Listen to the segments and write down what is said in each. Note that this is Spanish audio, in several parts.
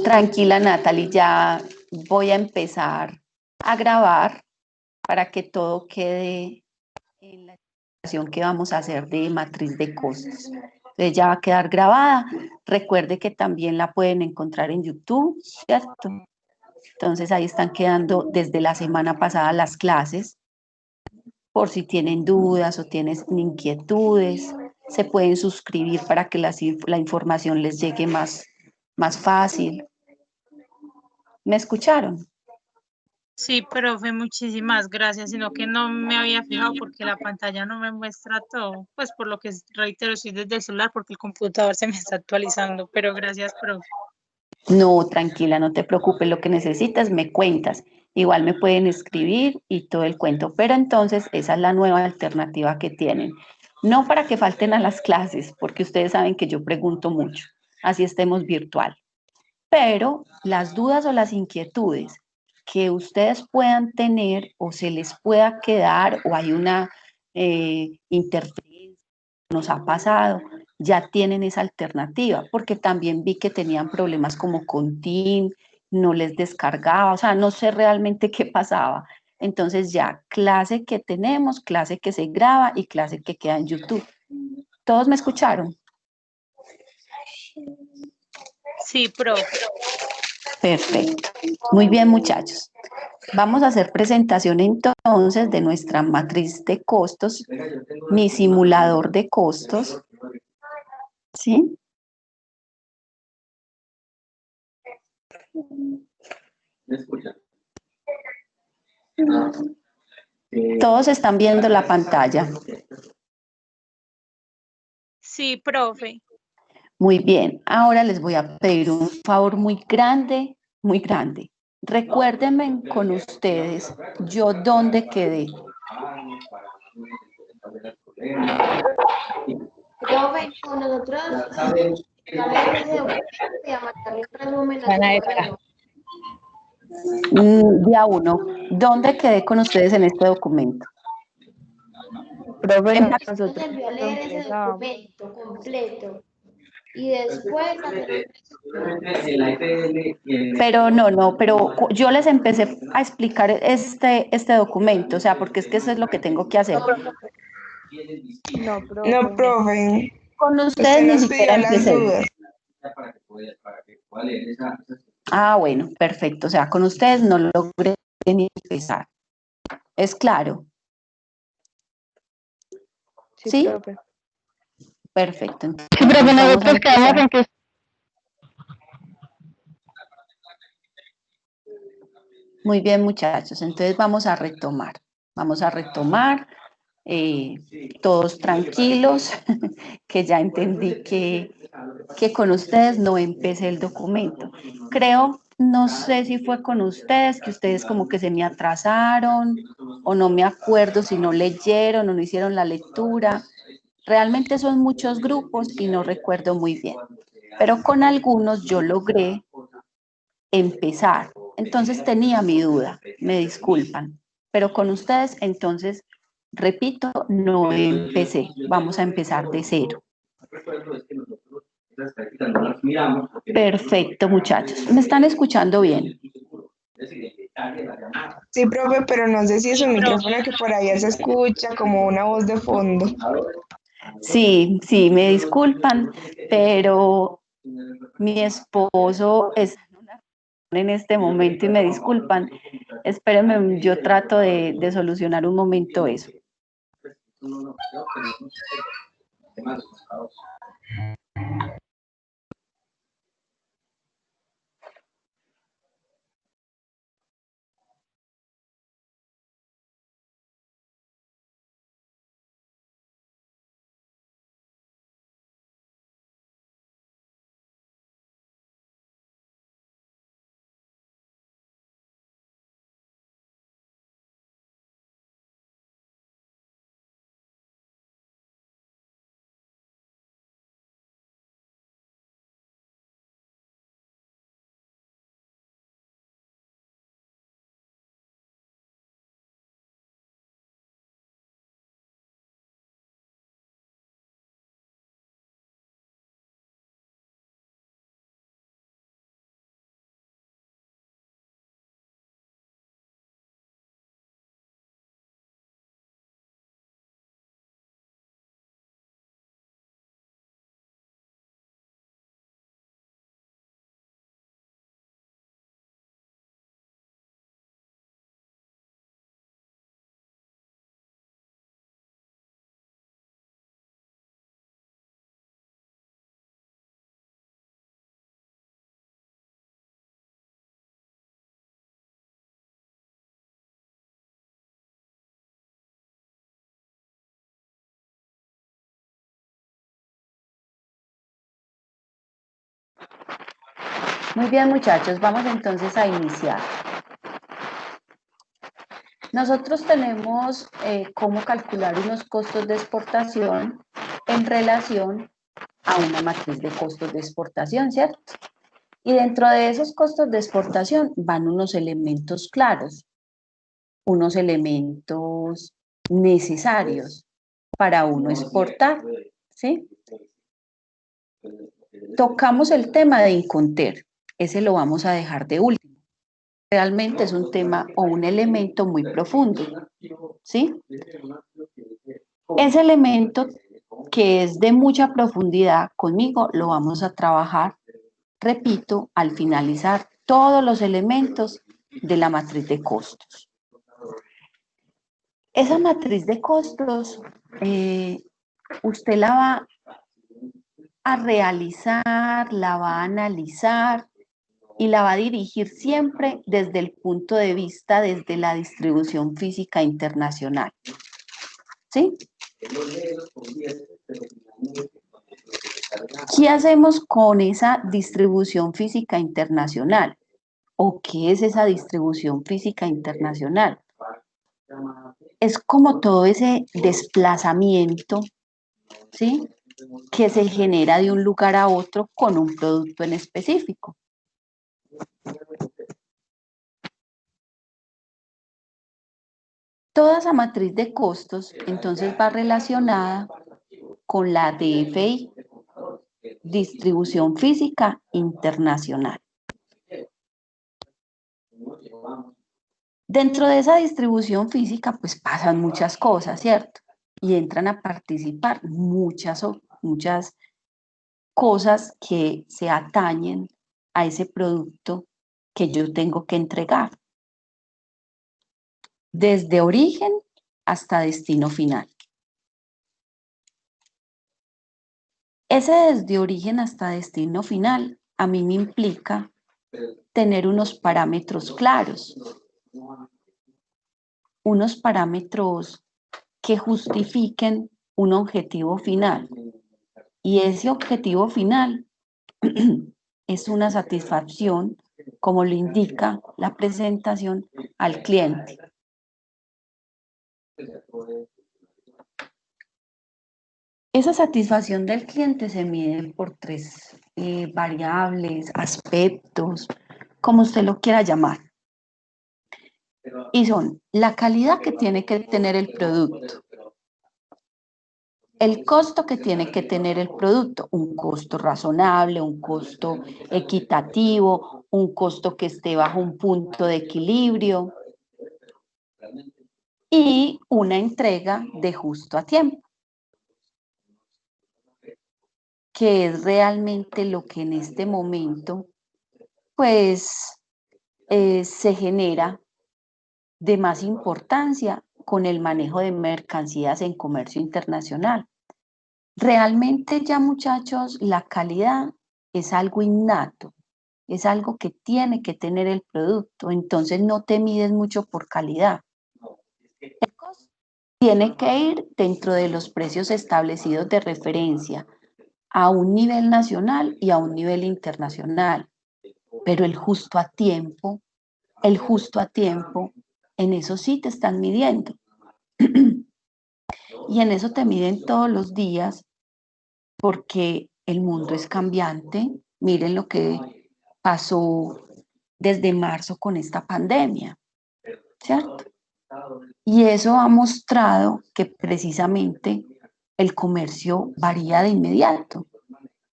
Tranquila, Natalie, ya voy a empezar a grabar para que todo quede en la explicación que vamos a hacer de matriz de costos. Entonces ya va a quedar grabada. Recuerde que también la pueden encontrar en YouTube, ¿cierto? Entonces ahí están quedando desde la semana pasada las clases, por si tienen dudas o tienen inquietudes. Se pueden suscribir para que la información les llegue más fácil. ¿Me escucharon? Sí, profe, muchísimas gracias, sino que no me había fijado porque la pantalla no me muestra todo, pues por lo que reitero, estoy desde el celular porque el computador se me está actualizando, pero gracias, profe. No, tranquila, no te preocupes, lo que necesitas me cuentas. Igual me pueden escribir y todo el cuento, pero entonces esa es la nueva alternativa que tienen. No para que falten a las clases, porque ustedes saben que yo pregunto mucho, así estemos virtual. Pero las dudas o las inquietudes que ustedes puedan tener o se les pueda quedar o hay una interferencia, nos ha pasado, ya tienen esa alternativa, porque también vi que tenían problemas como con Team, no les descargaba, o sea, no sé realmente qué pasaba. Entonces ya, clase que tenemos, clase que se graba y clase que queda en YouTube. ¿Todos me escucharon? Sí, profe. Perfecto. Muy bien, muchachos. Vamos a hacer presentación entonces de nuestra matriz de costos, mi simulador de costos, ¿sí? Todos están viendo la pantalla. Sí, profe. Muy bien, ahora les voy a pedir un favor muy grande, muy grande. Recuérdenme con ustedes, yo dónde quedé. Profe, con nosotros ya leer ese documento y a mandarle un resumen a su correo. Día uno, ¿dónde quedé con ustedes en este documento? Profe, Nos nosotros envió a lo leer ese empezamos. documento completo y después hacer un resumen. Pero no, pero yo les empecé a explicar este documento, o sea, porque es que eso es lo que tengo que hacer. No, No, profe. profe, Con ustedes usted ni nos siquiera pidió las empecé. dudas. Ah, bueno, perfecto. O sea, con ustedes no logré ni empezar. ¿Es claro? Sí, ¿Sí? profe. Perfecto. Entonces, Sí, profe, vamos a nosotros quedamos empezar. en que Muy bien, muchachos. Entonces vamos a retomar. Vamos a retomar. eh, todos tranquilos, que ya entendí que con ustedes no empecé el documento. Creo, no sé si fue con ustedes, que ustedes como que se me atrasaron, o no me acuerdo si no leyeron o no hicieron la lectura. Realmente son muchos grupos y no recuerdo muy bien, pero con algunos yo logré empezar. Entonces tenía mi duda, me disculpan, pero con ustedes entonces, repito, no empecé. Vamos a empezar de cero. Perfecto, muchachos. ¿Me están escuchando bien? Sí, profe, pero no sé si es Sí, su profe. micrófono que por allá se escucha como una voz de fondo. Sí, me disculpan, pero mi esposo está en este momento y me disculpan. Espérenme, yo trato de solucionar un momento eso. Muy bien, muchachos, vamos entonces a iniciar. Nosotros tenemos cómo calcular unos costos de exportación en relación a una matriz de costos de exportación, ¿cierto? Y dentro de esos costos de exportación van unos elementos claros, unos elementos necesarios para uno exportar, ¿sí? Tocamos el tema de Inconter, ese lo vamos a dejar de último. Realmente es un tema o un elemento muy profundo, ¿sí? Ese elemento que es de mucha profundidad conmigo lo vamos a trabajar, repito, al finalizar todos los elementos de la matriz de costos. Esa matriz de costos, usted la va a realizar, la va a analizar y la va a dirigir siempre desde el punto de vista, desde la distribución física internacional. ¿Sí? ¿Qué hacemos con esa distribución física internacional? ¿O qué es esa distribución física internacional? Es como todo ese desplazamiento, ¿sí?, que se genera de un lugar a otro con un producto en específico. Toda esa matriz de costos, entonces, va relacionada con la DFI, Distribución Física Internacional. Dentro de esa distribución física, pues pasan muchas cosas, ¿cierto? Y entran a participar muchas cosas que se atañen a ese producto que yo tengo que entregar, desde origen hasta destino final. Ese desde origen hasta destino final a mí me implica tener unos parámetros claros, unos parámetros que justifiquen un objetivo final. Y ese objetivo final es una satisfacción, como lo indica la presentación al cliente. Esa satisfacción del cliente se mide por tres variables, aspectos, como usted lo quiera llamar. Y son la calidad que tiene que tener el producto, el costo que tiene que tener el producto, un costo razonable, un costo equitativo, un costo que esté bajo un punto de equilibrio y una entrega de justo a tiempo, que es realmente lo que en este momento, pues, se genera de más importancia con el manejo de mercancías en comercio internacional. Realmente ya, muchachos, la calidad es algo innato, es algo que tiene que tener el producto, entonces no te mides mucho por calidad. El costo tiene que ir dentro de los precios establecidos de referencia a un nivel nacional y a un nivel internacional, pero el justo a tiempo, en eso sí te están midiendo. Y en eso te miden todos los días porque el mundo es cambiante. Miren lo que pasó desde marzo con esta pandemia, ¿cierto? Y eso ha mostrado que precisamente el comercio varía de inmediato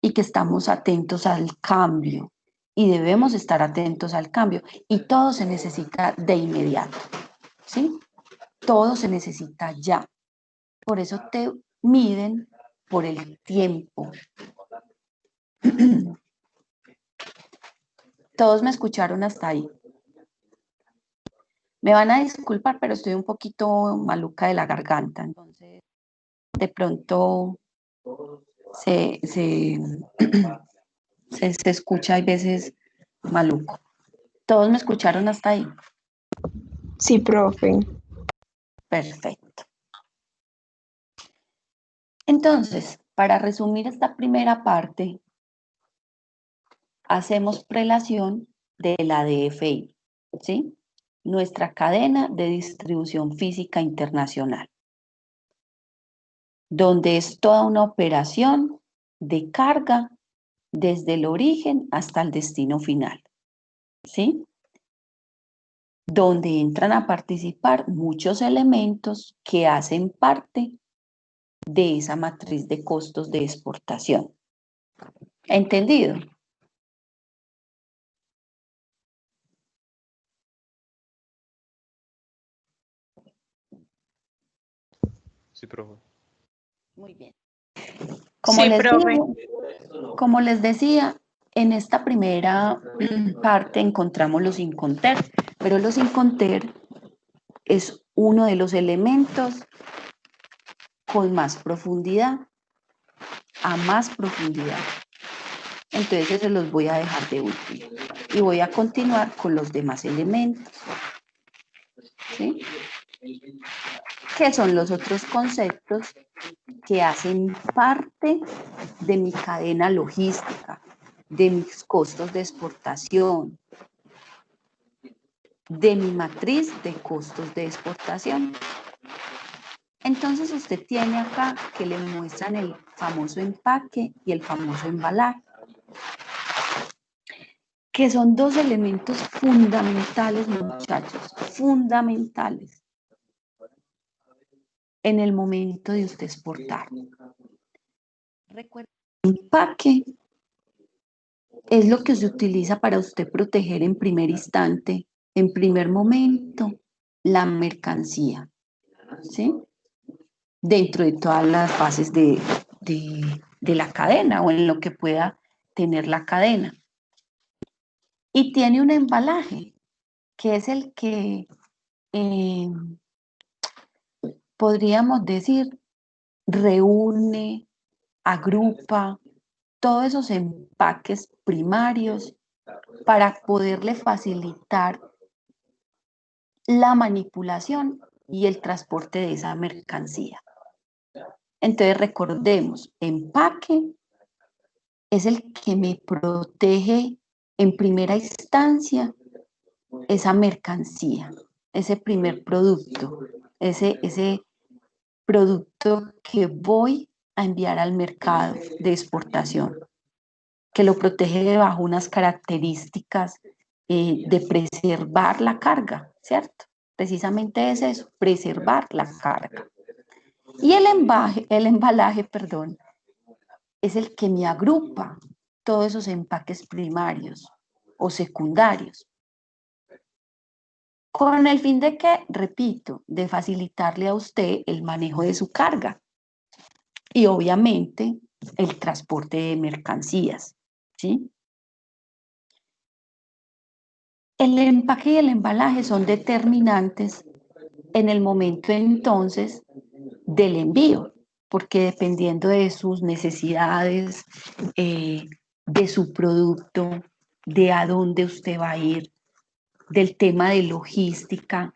y que estamos atentos al cambio y debemos estar atentos al cambio y todo se necesita de inmediato, ¿sí? Todo se necesita ya. Por eso te miden por el tiempo. Todos me escucharon hasta ahí. Me van a disculpar, pero estoy un poquito maluca de la garganta, entonces de pronto se escucha a veces maluco. ¿Todos me escucharon hasta ahí? Sí, profe. Perfecto. Entonces, para resumir esta primera parte, hacemos prelación de la DFI, ¿sí? Nuestra cadena de distribución física internacional, donde es toda una operación de carga desde el origen hasta el destino final, ¿sí? Donde entran a participar muchos elementos que hacen parte de esa matriz de costos de exportación. ¿Entendido? Sí, profe. Muy bien. Sí, profe. Como les decía, en esta primera parte encontramos los Inconter, pero los Inconter es uno de los elementos con más profundidad, a más profundidad. Entonces se los voy a dejar de último y voy a continuar con los demás elementos, ¿sí? ¿Qué son los otros conceptos que hacen parte de mi cadena logística, de mis costos de exportación, de mi matriz de costos de exportación? Entonces usted tiene acá que le muestran el famoso empaque y el famoso embalaje, que son dos elementos fundamentales, muchachos, fundamentales en el momento de usted exportar. Recuerden, el empaque es lo que se utiliza para usted proteger en primer instante, en primer momento, la mercancía, ¿sí? Dentro de todas las fases de la cadena o en lo que pueda tener la cadena. Y tiene un embalaje, que es el que podríamos decir reúne, agrupa todos esos empaques primarios para poderle facilitar la manipulación y el transporte de esa mercancía. Entonces recordemos, empaque es el que me protege en primera instancia esa mercancía, ese primer producto, ese producto que voy a enviar al mercado de exportación, que lo protege bajo unas características de preservar la carga, ¿cierto? Precisamente es eso, preservar la carga. Y el embalaje, perdón, es el que me agrupa todos esos empaques primarios o secundarios. Con el fin de que, repito, de facilitarle a usted el manejo de su carga y obviamente el transporte de mercancías, ¿sí? El empaque y el embalaje son determinantes en el momento entonces del envío, porque dependiendo de sus necesidades, de su producto, de a dónde usted va a ir, del tema de logística,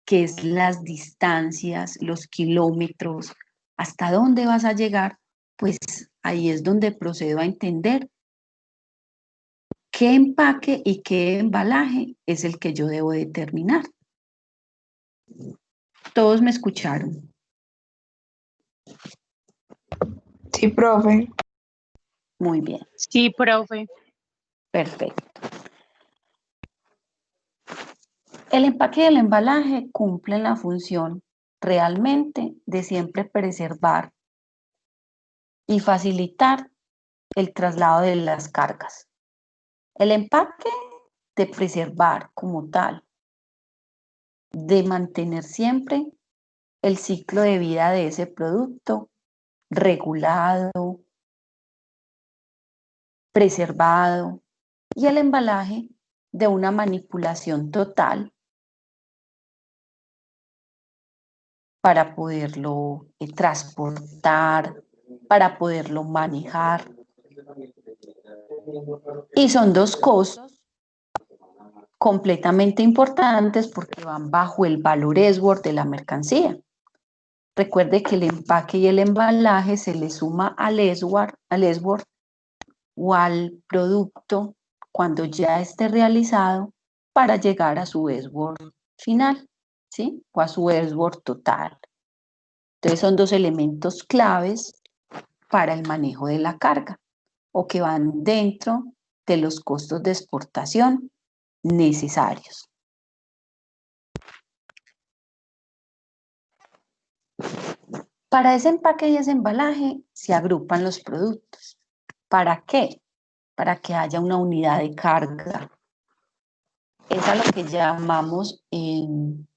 que es las distancias, los kilómetros, hasta dónde vas a llegar, pues ahí es donde procedo a entender qué empaque y qué embalaje es el que yo debo determinar. ¿Todos me escucharon? Sí, profe. Muy bien, Sí, profe. perfecto. El empaque y el embalaje cumplen la función realmente de siempre preservar y facilitar el traslado de las cargas. El empaque de preservar como tal, de mantener siempre el ciclo de vida de ese producto regulado, preservado, y el embalaje de una manipulación total para poderlo transportar, para poderlo manejar. Y son dos costos completamente importantes porque van bajo el valor Esword de la mercancía. Recuerde que el empaque y el embalaje se le suma al Esword o al producto cuando ya esté realizado para llegar a su S-word final, ¿sí? O a su S-word total. Entonces son dos elementos claves para el manejo de la carga o que van dentro de los costos de exportación necesarios. Para ese empaque y ese embalaje se agrupan los productos. ¿Para qué? Para que haya una unidad de carga. Es a lo que llamamos en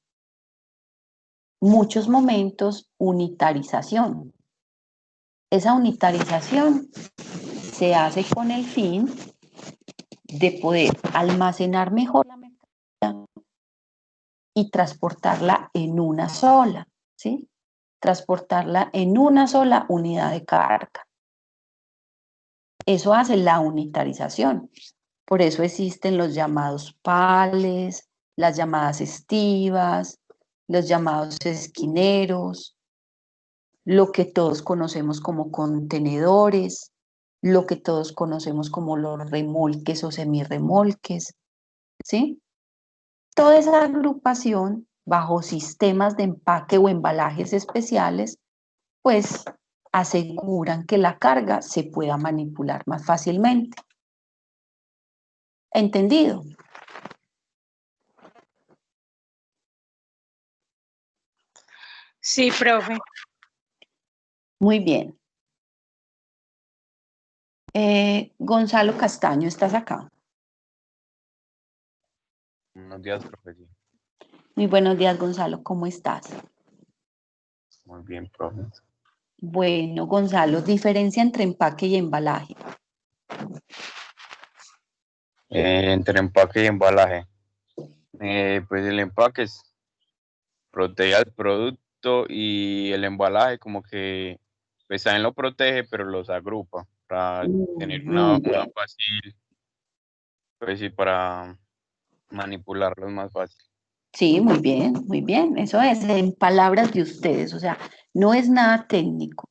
muchos momentos unitarización. Esa unitarización se hace con el fin de poder almacenar mejor la mercancía y transportarla en una sola, ¿sí? Transportarla en una sola unidad de carga. Eso hace la unitarización. Por eso existen los llamados pales, las llamadas estivas, los llamados esquineros, lo que todos conocemos como contenedores, lo que todos conocemos como los remolques o semirremolques, ¿sí? Toda esa agrupación bajo sistemas de empaque o embalajes especiales, pues aseguran que la carga se pueda manipular más fácilmente. ¿Entendido? Sí, profe. Muy bien. Gonzalo Castaño, ¿estás acá? Buenos días, profe. Sí. Muy buenos días, Gonzalo, ¿cómo estás? Muy bien, profe. Bueno, Gonzalo, diferencia entre empaque y embalaje. Entre empaque y embalaje. Pues el empaque protege al producto y el embalaje como que pues también lo protege, pero los agrupa para tener una fácil, pues sí, para manipularlos más fácil. Sí, muy bien, muy bien. Eso es en palabras de ustedes, o sea, no es nada técnico.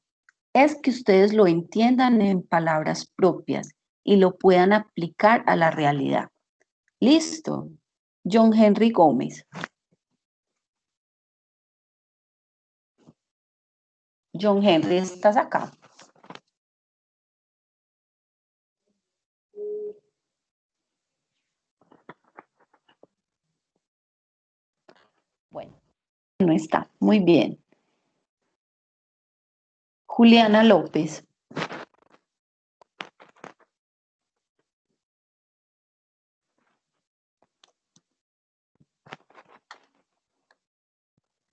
Es que ustedes lo entiendan en palabras propias y lo puedan aplicar a la realidad. Listo. John Henry Gómez. John Henry, ¿estás acá? Bueno, no está. Muy bien. Juliana López.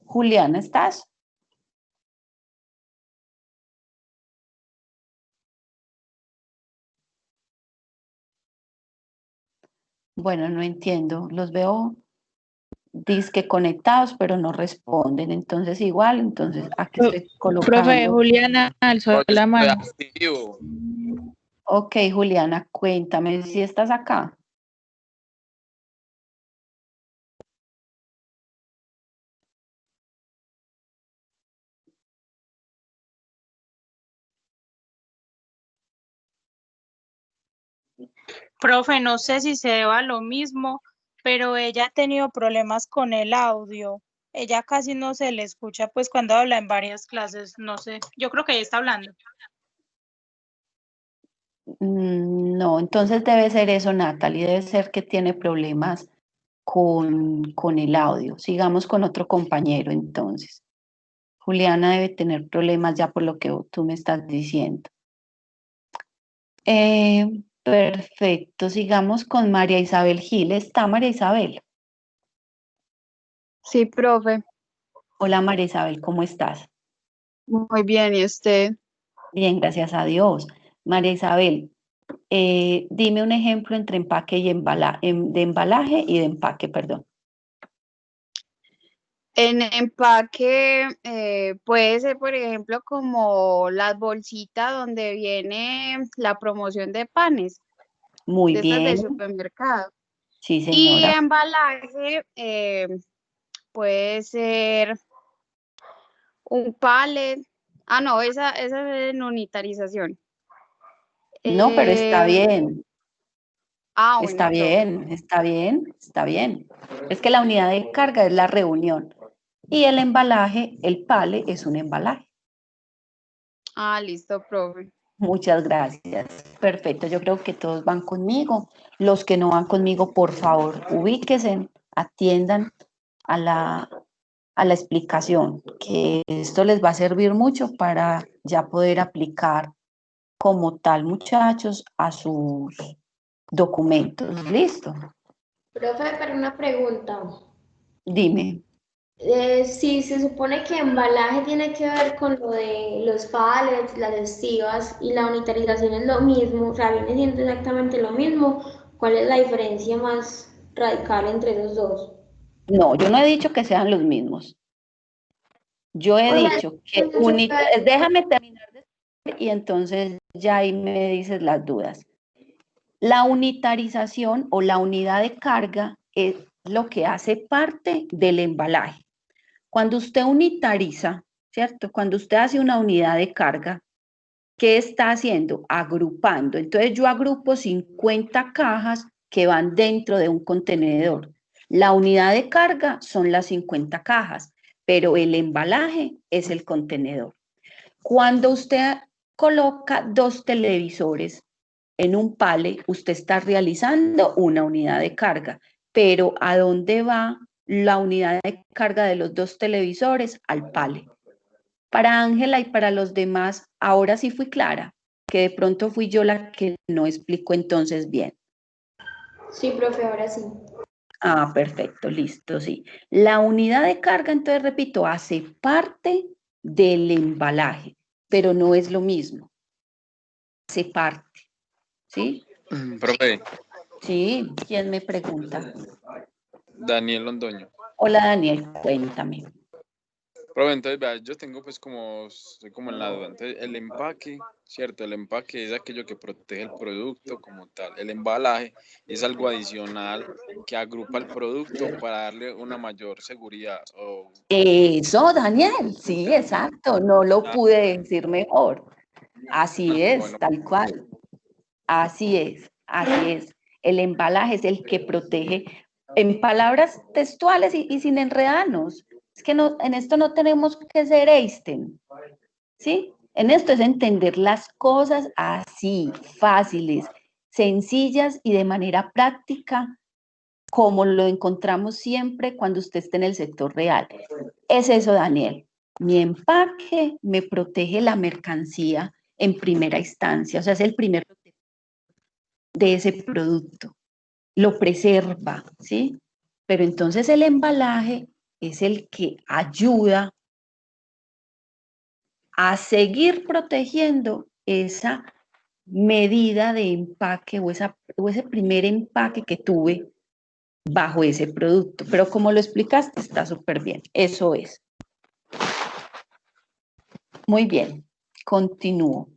Juliana, ¿estás? Bueno, no entiendo. Los veo disque conectados, pero no responden. Entonces, igual, entonces aquí estoy colocando. Profe, Juliana alzó la mano. Ok, Juliana, cuéntame si estás acá. Profe, no sé si se deba a lo mismo, pero ella ha tenido problemas con el audio. Ella casi no se le escucha, pues cuando habla en varias clases, no sé. Yo creo que ella está hablando. No, entonces debe ser eso, Natalie, debe ser que tiene problemas con el audio. Sigamos con otro compañero entonces. Juliana debe tener problemas ya por lo que tú me estás diciendo. Perfecto, sigamos con María Isabel Gil. ¿Está María Isabel? Sí, profe. Hola María Isabel, ¿cómo estás? Muy bien, ¿y usted? Bien, gracias a Dios. María Isabel, dime un ejemplo entre empaque y de embalaje y de empaque, perdón. En empaque puede ser, por ejemplo, como las bolsitas donde viene la promoción de panes, Muy de estas del bien, supermercado. sí Y señora. embalaje puede ser un pallet. Ah, no, esa es en unitarización. No, pero está Eh, bien. Ah, bueno, Está profe. bien, está bien, está bien. Es que la unidad de carga es la reunión y el embalaje, el pale, es un embalaje. Ah, listo, profe. Muchas gracias. Perfecto, yo creo que todos van conmigo. Los que no van conmigo, por favor, ubíquense, atiendan a la explicación, que esto les va a servir mucho para ya poder aplicar como tal, muchachos, a sus documentos. ¿Listo? Profe, pero una pregunta. Dime. Si se supone que embalaje tiene que ver con lo de los pallets, las estivas y la unitarización es lo mismo, o sea, viene siendo exactamente lo mismo, ¿cuál es la diferencia más radical entre esos dos? No, yo no he dicho que sean los mismos. Yo he O sea, dicho que es mucho que ver. déjame terminar de y entonces ya ahí me dices las dudas. La unitarización o la unidad de carga es lo que hace parte del embalaje. Cuando usted unitariza, ¿cierto? Cuando usted hace una unidad de carga, ¿qué está haciendo? Agrupando. Entonces yo agrupo 50 cajas que van dentro de un contenedor. La unidad de carga son las 50 cajas, pero el embalaje es el contenedor. Cuando usted coloca 2 televisores en un pale, usted está realizando una unidad de carga, pero ¿a dónde va la unidad de carga de los 2 televisores? Al pale. Para Ángela y para los demás, ahora sí fui clara, que de pronto fui yo la que no explicó entonces bien. Sí, profe, ahora sí. Ah, perfecto, listo, sí. La unidad de carga, entonces repito, hace parte del embalaje, pero no es lo mismo. Hace parte, ¿sí? Profe, Sí, ¿quién me pregunta? Daniel Londoño. Hola Daniel, cuéntame. Profe, entonces, vea, yo tengo pues como, estoy como en la duda. Entonces, el empaque, ¿cierto? El empaque es aquello que protege el producto como tal. El embalaje es algo adicional que agrupa el producto para darle una mayor seguridad. Eso, Daniel, sí, exacto, no lo Ah, pude decir mejor. Así es, bueno, tal cual. Así es, así es. El embalaje es el que protege en palabras textuales y sin enredarnos. Es que no, en esto no tenemos que ser Einstein, ¿sí? En esto es entender las cosas así, fáciles, sencillas y de manera práctica, como lo encontramos siempre cuando usted esté en el sector real. Es eso, Daniel. Mi empaque me protege la mercancía en primera instancia, o sea, es el primer de ese producto, lo preserva, ¿sí? Pero entonces el embalaje es el que ayuda a seguir protegiendo esa medida de empaque o ese primer empaque que tuve bajo ese producto. Pero como lo explicaste, está súper bien. Eso es. Muy bien. Continúo.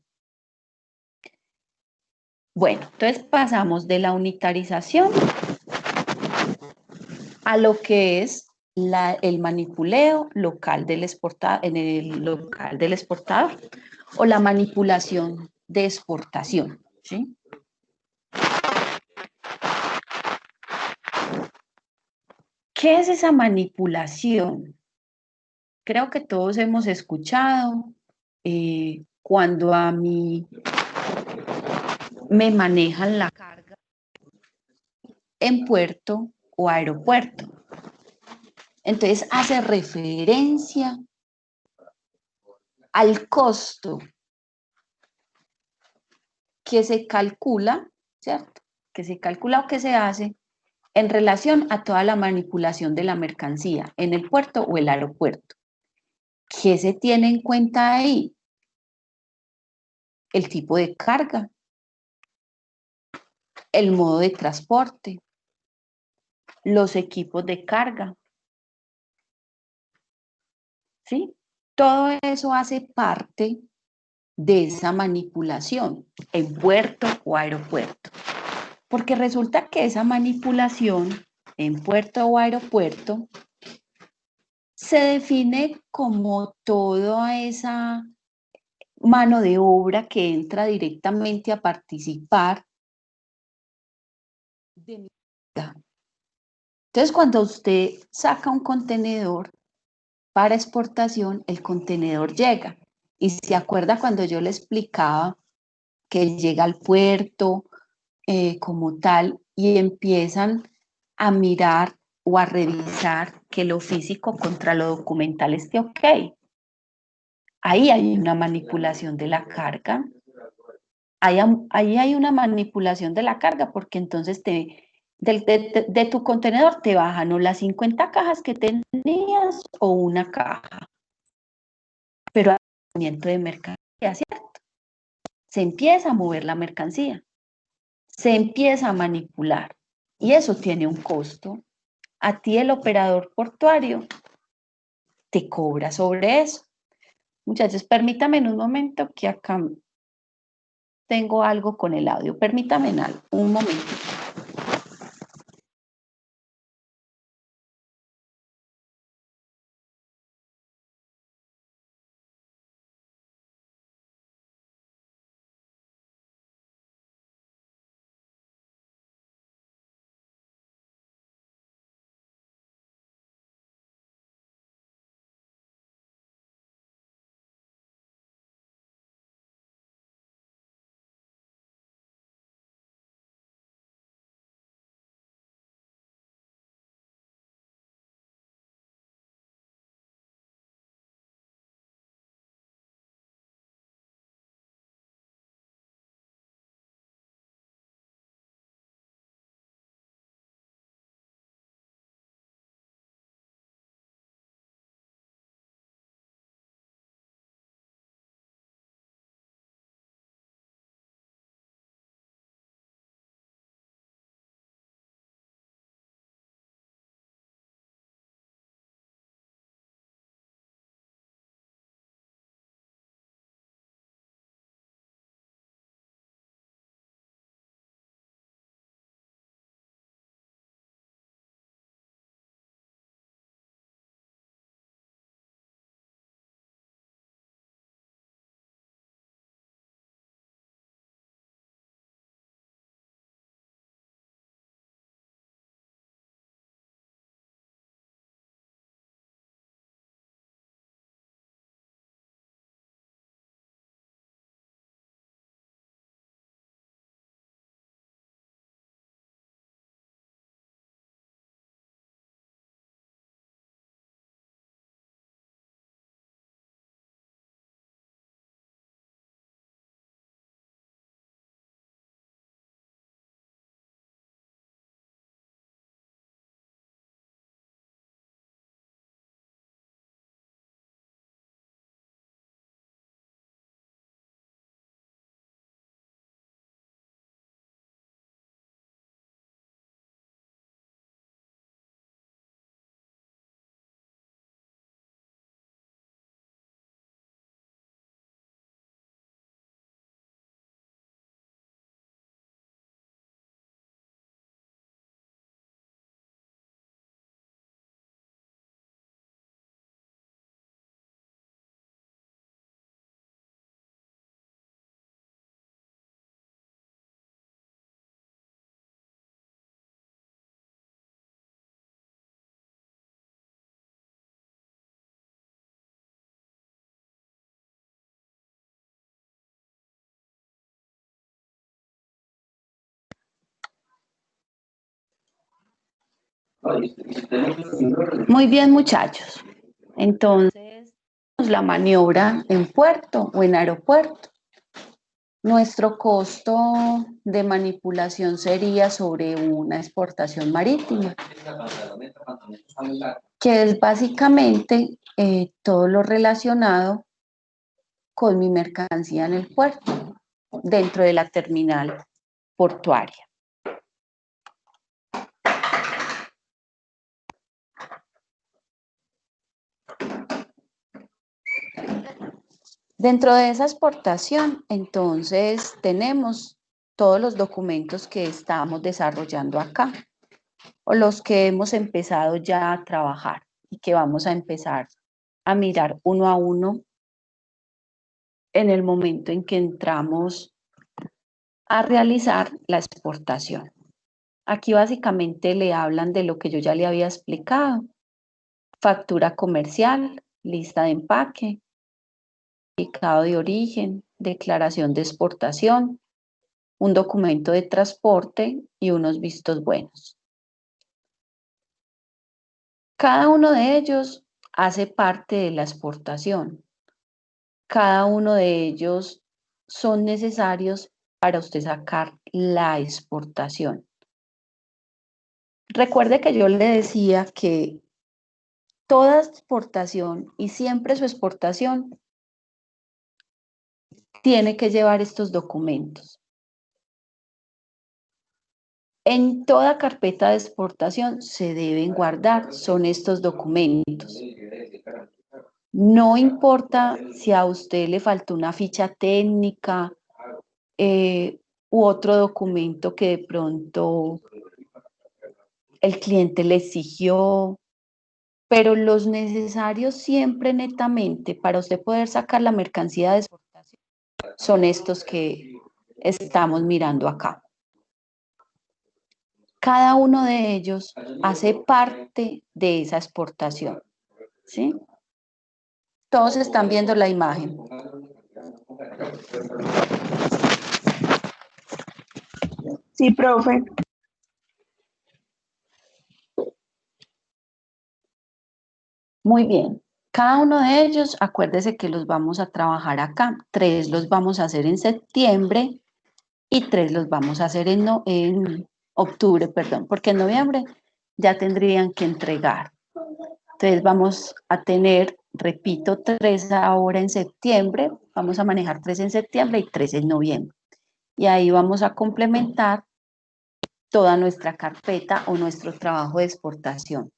Bueno, entonces pasamos de la unitarización a lo que es el manipuleo local del exportador, en el local del exportador o la manipulación de exportación, ¿sí? ¿Qué es esa manipulación? Creo que todos hemos escuchado cuando a mí me manejan la carga en puerto o aeropuerto. Entonces hace referencia al costo que se calcula, ¿cierto? Que se calcula o que se hace en relación a toda la manipulación de la mercancía en el puerto o el aeropuerto. ¿Qué se tiene en cuenta ahí? El tipo de carga, el modo de transporte, los equipos de carga, ¿sí? Todo eso hace parte de esa manipulación en puerto o aeropuerto. Porque resulta que esa manipulación en puerto o aeropuerto se define como toda esa mano de obra que entra directamente a participar de mi carga. Entonces, cuando usted saca un contenedor para exportación, el contenedor llega. Y se acuerda cuando yo le explicaba que llega al puerto como tal y empiezan a mirar o a revisar que lo físico contra lo documental esté ok. Ahí hay una manipulación de la carga. Ahí hay una manipulación de la carga porque entonces de tu contenedor te bajan o las 50 cajas que tenías o una caja. Pero hay movimiento de mercancía, ¿cierto? Se empieza a mover la mercancía, se empieza a manipular y eso tiene un costo. A ti el operador portuario te cobra sobre eso. Muchachos, permítame en un momento que acá tengo algo con el audio. Permítame un momento. Muy bien, muchachos. Entonces, la maniobra en puerto o en aeropuerto. Nuestro costo de manipulación sería sobre una exportación marítima, que es básicamente todo lo relacionado con mi mercancía en el puerto, dentro de la terminal portuaria. Dentro de esa exportación, entonces, tenemos todos los documentos que estamos desarrollando acá, o los que hemos empezado ya a trabajar y que vamos a empezar a mirar uno a uno en el momento en que entramos a realizar la exportación. Aquí básicamente le hablan de lo que yo ya le había explicado. Factura comercial, lista de empaque, certificado de origen, declaración de exportación, un documento de transporte y unos vistos buenos. Cada uno de ellos hace parte de la exportación. Cada uno de ellos son necesarios para usted sacar la exportación. Recuerde que yo le decía que toda exportación y siempre su exportación tiene que llevar estos documentos. En toda carpeta de exportación se deben guardar, son estos documentos. No importa si a usted le faltó una ficha técnica u otro documento que de pronto el cliente le exigió, pero los necesarios siempre netamente para usted poder sacar la mercancía de exportación son estos que estamos mirando acá. Cada uno de ellos hace parte de esa exportación, ¿sí? Todos están viendo la imagen. Sí, profe. Muy bien. Cada uno de ellos, acuérdese que los vamos a trabajar acá. 3 los vamos a hacer en septiembre y 3 los vamos a hacer en octubre, perdón, porque en noviembre ya tendrían que entregar. Entonces vamos a tener, repito, 3 ahora en septiembre, vamos a manejar 3 en septiembre y 3 en noviembre. Y ahí vamos a complementar toda nuestra carpeta o nuestro trabajo de exportación.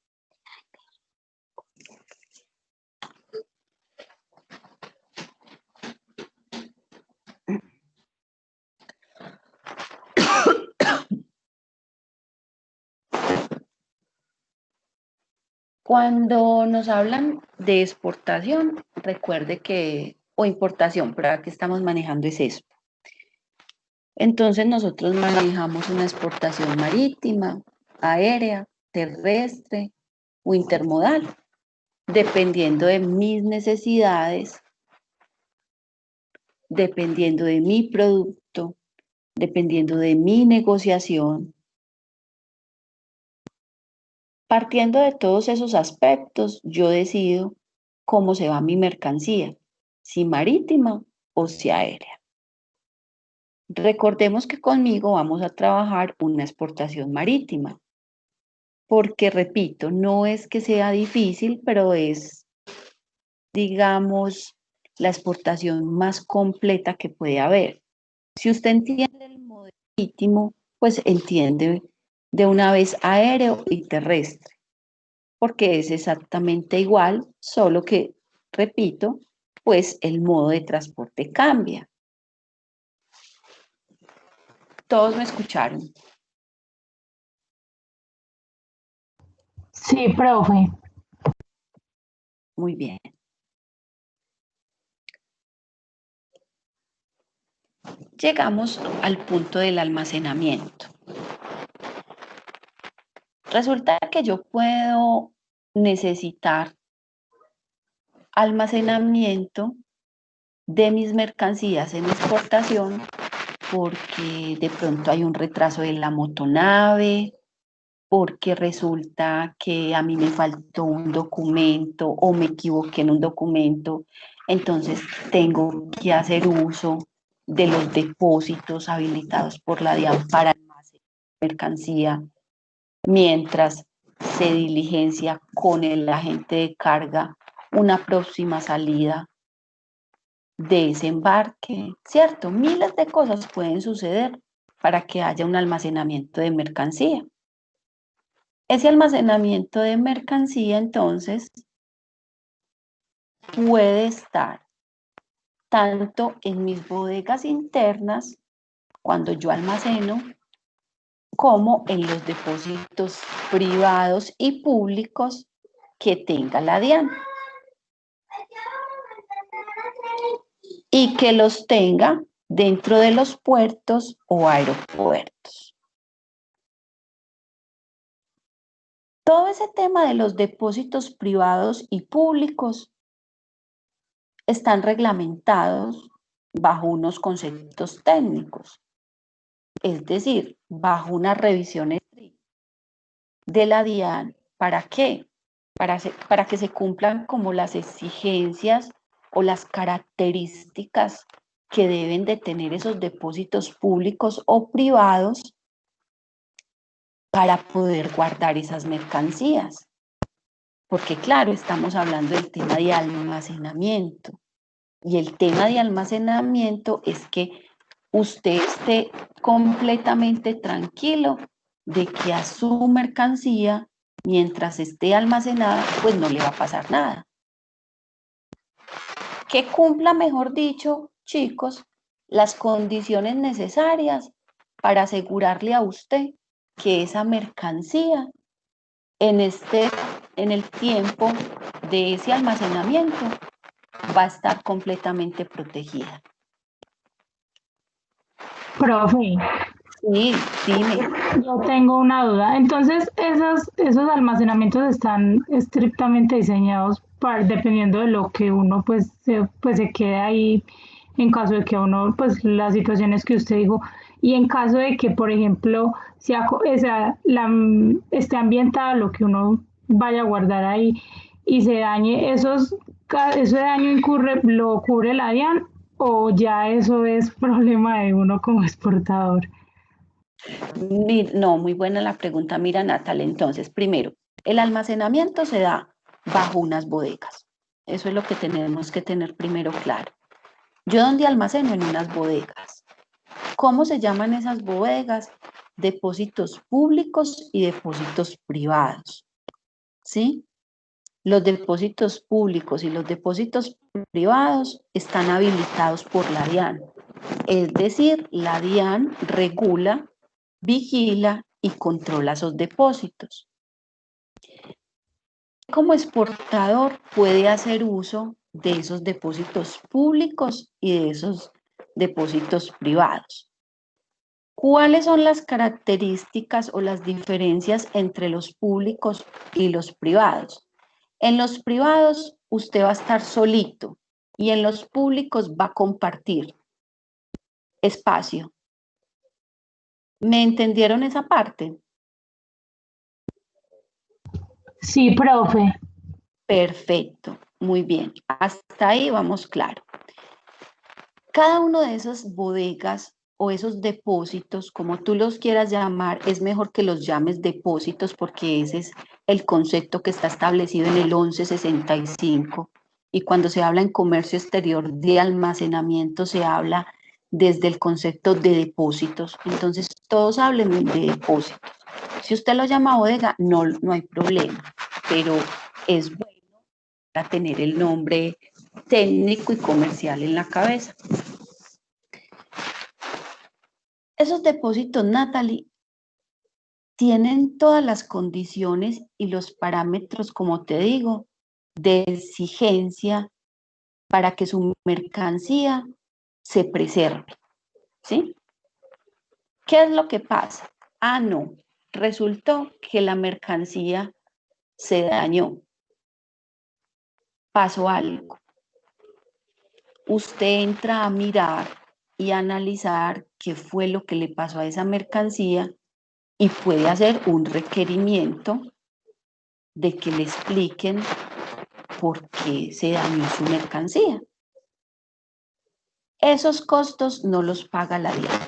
Cuando nos hablan de exportación, recuerde que, o importación, pero aquí estamos manejando es eso. Entonces nosotros manejamos una exportación marítima, aérea, terrestre o intermodal, dependiendo de mis necesidades, dependiendo de mi producto, dependiendo de mi negociación. Partiendo de todos esos aspectos, yo decido cómo se va mi mercancía, si marítima o si aérea. Recordemos que conmigo vamos a trabajar una exportación marítima, porque repito, no es que sea difícil, pero es, digamos, la exportación más completa que puede haber. Si usted entiende el modelo marítimo, pues entiende de una vez aéreo y terrestre, porque es exactamente igual, solo que, repito, pues el modo de transporte cambia. ¿Todos me escucharon? Sí, profe. Muy bien. Llegamos al punto del almacenamiento. Resulta que yo puedo necesitar almacenamiento de mis mercancías en exportación porque de pronto hay un retraso de la motonave, porque resulta que a mí me faltó un documento o me equivoqué en un documento, entonces tengo que hacer uso de los depósitos habilitados por la DIAN para almacenar mercancía mientras se diligencia con el agente de carga una próxima salida de ese embarque, ¿cierto? Miles de cosas pueden suceder para que haya un almacenamiento de mercancía. Ese almacenamiento de mercancía, entonces, puede estar tanto en mis bodegas internas, cuando yo almaceno, como en los depósitos privados y públicos que tenga la DIAN. Y que los tenga dentro de los puertos o aeropuertos. Todo ese tema de los depósitos privados y públicos están reglamentados bajo unos conceptos técnicos, es decir, bajo una revisión estricta de la DIAN. ¿Para qué? Para que se cumplan como las exigencias o las características que deben de tener esos depósitos públicos o privados para poder guardar esas mercancías. Porque claro, estamos hablando del tema de almacenamiento. Y el tema de almacenamiento es que usted esté completamente tranquilo de que a su mercancía, mientras esté almacenada, pues no le va a pasar nada. Que cumpla, mejor dicho, chicos, las condiciones necesarias para asegurarle a usted que esa mercancía en el tiempo de ese almacenamiento va a estar completamente protegida. Profe, Sí, dime. yo tengo una duda. Entonces, esos almacenamientos están estrictamente diseñados dependiendo de lo que uno pues se quede ahí en caso de que uno, pues las situaciones que usted dijo, y en caso de que, por ejemplo, esté ambientado lo que uno vaya a guardar ahí y se dañe, ese daño lo cubre la DIAN o ya eso es problema de uno como exportador. No, muy buena la pregunta. Mira, Natalia, entonces, primero, el almacenamiento se da bajo unas bodegas. Eso es lo que tenemos que tener primero claro. Yo donde almaceno en unas bodegas. ¿Cómo se llaman esas bodegas? Depósitos públicos y depósitos privados. ¿Sí? Los depósitos públicos y los depósitos privados están habilitados por la DIAN. Es decir, la DIAN regula, vigila y controla esos depósitos. Como exportador puede hacer uso de esos depósitos públicos y de esos depósitos privados. ¿Cuáles son las características o las diferencias entre los públicos y los privados? En los privados usted va a estar solito y en los públicos va a compartir espacio. ¿Me entendieron esa parte? Sí, profe. Perfecto, muy bien. Hasta ahí vamos claro. Cada uno de esas bodegas o esos depósitos, como tú los quieras llamar, es mejor que los llames depósitos porque ese es el concepto que está establecido en el 1165. Y cuando se habla en comercio exterior de almacenamiento, se habla desde el concepto de depósitos. Entonces, todos hablen de depósitos. Si usted lo llama bodega, no hay problema, pero es bueno para tener el nombre técnico y comercial en la cabeza. Esos depósitos, Natalie, tienen todas las condiciones y los parámetros, como te digo, de exigencia para que su mercancía se preserve, ¿sí? ¿Qué es lo que pasa? Ah, no, resultó que la mercancía se dañó. Pasó algo. Usted entra a mirar y analizar qué fue lo que le pasó a esa mercancía y puede hacer un requerimiento de que le expliquen por qué se dañó su mercancía. Esos costos no los paga la DIAN,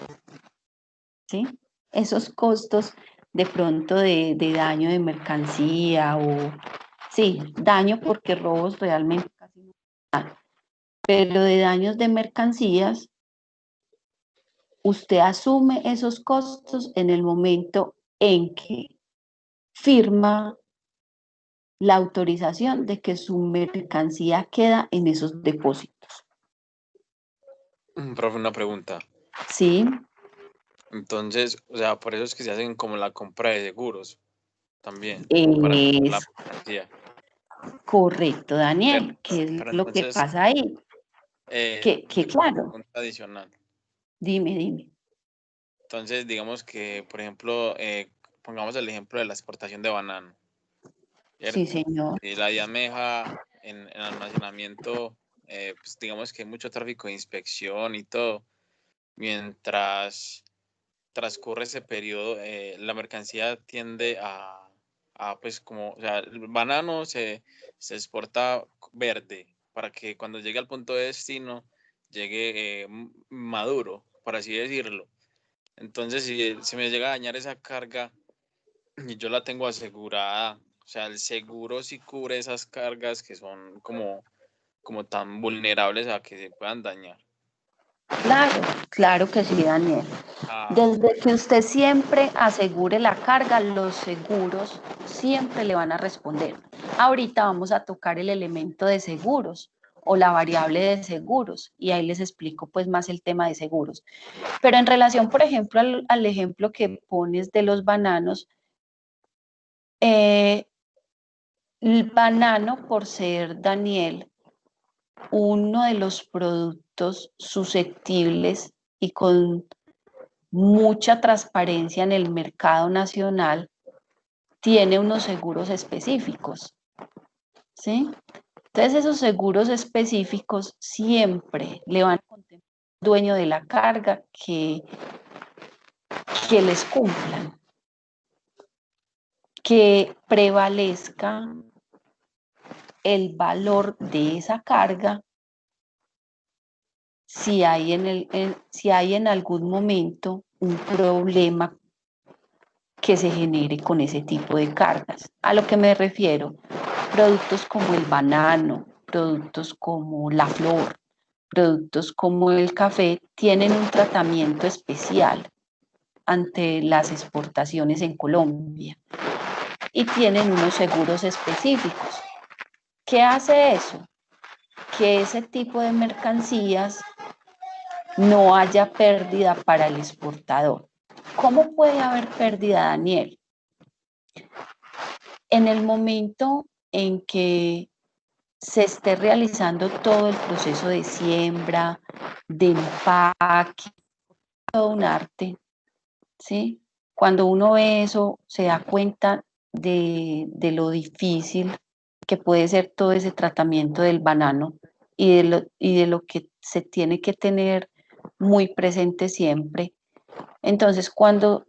¿sí? Esos costos de pronto de daño de mercancía o, sí, daño porque robos realmente casi no hay, pero de daños de mercancías, usted asume esos costos en el momento en que firma la autorización de que su mercancía queda en esos depósitos. Profe, una pregunta. Sí. Entonces, o sea, por eso es que se hacen como la compra de seguros también. Para la mercancía. Correcto, Daniel. ¿Qué es pero lo que entonces, pasa ahí? Que claro. Pregunta adicional. Dime. Entonces, digamos que, por ejemplo, pongamos el ejemplo de la exportación de banano. ¿cierto? Sí, señor. Y la DIAN me deja en almacenamiento, pues digamos que hay mucho tráfico de inspección y todo. Mientras transcurre ese periodo, la mercancía tiende pues como, o sea, el banano se exporta verde para que cuando llegue al punto de destino llegue maduro, por así decirlo. Entonces, si me llega a dañar esa carga y yo la tengo asegurada, o sea, el seguro sí cubre esas cargas que son como tan vulnerables a que se puedan dañar. Claro, claro que sí, Daniel. Ah, Desde que usted siempre asegure la carga, los seguros siempre le van a responder. Ahorita vamos a tocar el elemento de seguros o la variable de seguros y ahí les explico pues más el tema de seguros. Pero en relación, por ejemplo, al ejemplo que pones de los bananos, el banano, por ser, Daniel, uno de los productos susceptibles y con mucha transparencia en el mercado nacional, tiene unos seguros específicos, ¿sí? Entonces esos seguros específicos siempre le van a contemplar al dueño de la carga que les cumplan, que prevalezca el valor de esa carga si hay en algún momento un problema que se genere con ese tipo de cargas. A lo que me refiero, productos como el banano, productos como la flor, productos como el café tienen un tratamiento especial ante las exportaciones en Colombia y tienen unos seguros específicos. ¿Qué hace eso? Que ese tipo de mercancías no haya pérdida para el exportador. ¿Cómo puede haber pérdida, Daniel? En el momento en que se esté realizando todo el proceso de siembra, de empaque, todo un arte, ¿sí? Cuando uno ve eso, se da cuenta de lo difícil que puede ser todo ese tratamiento del banano y de lo que se tiene que tener muy presente siempre. Entonces, cuando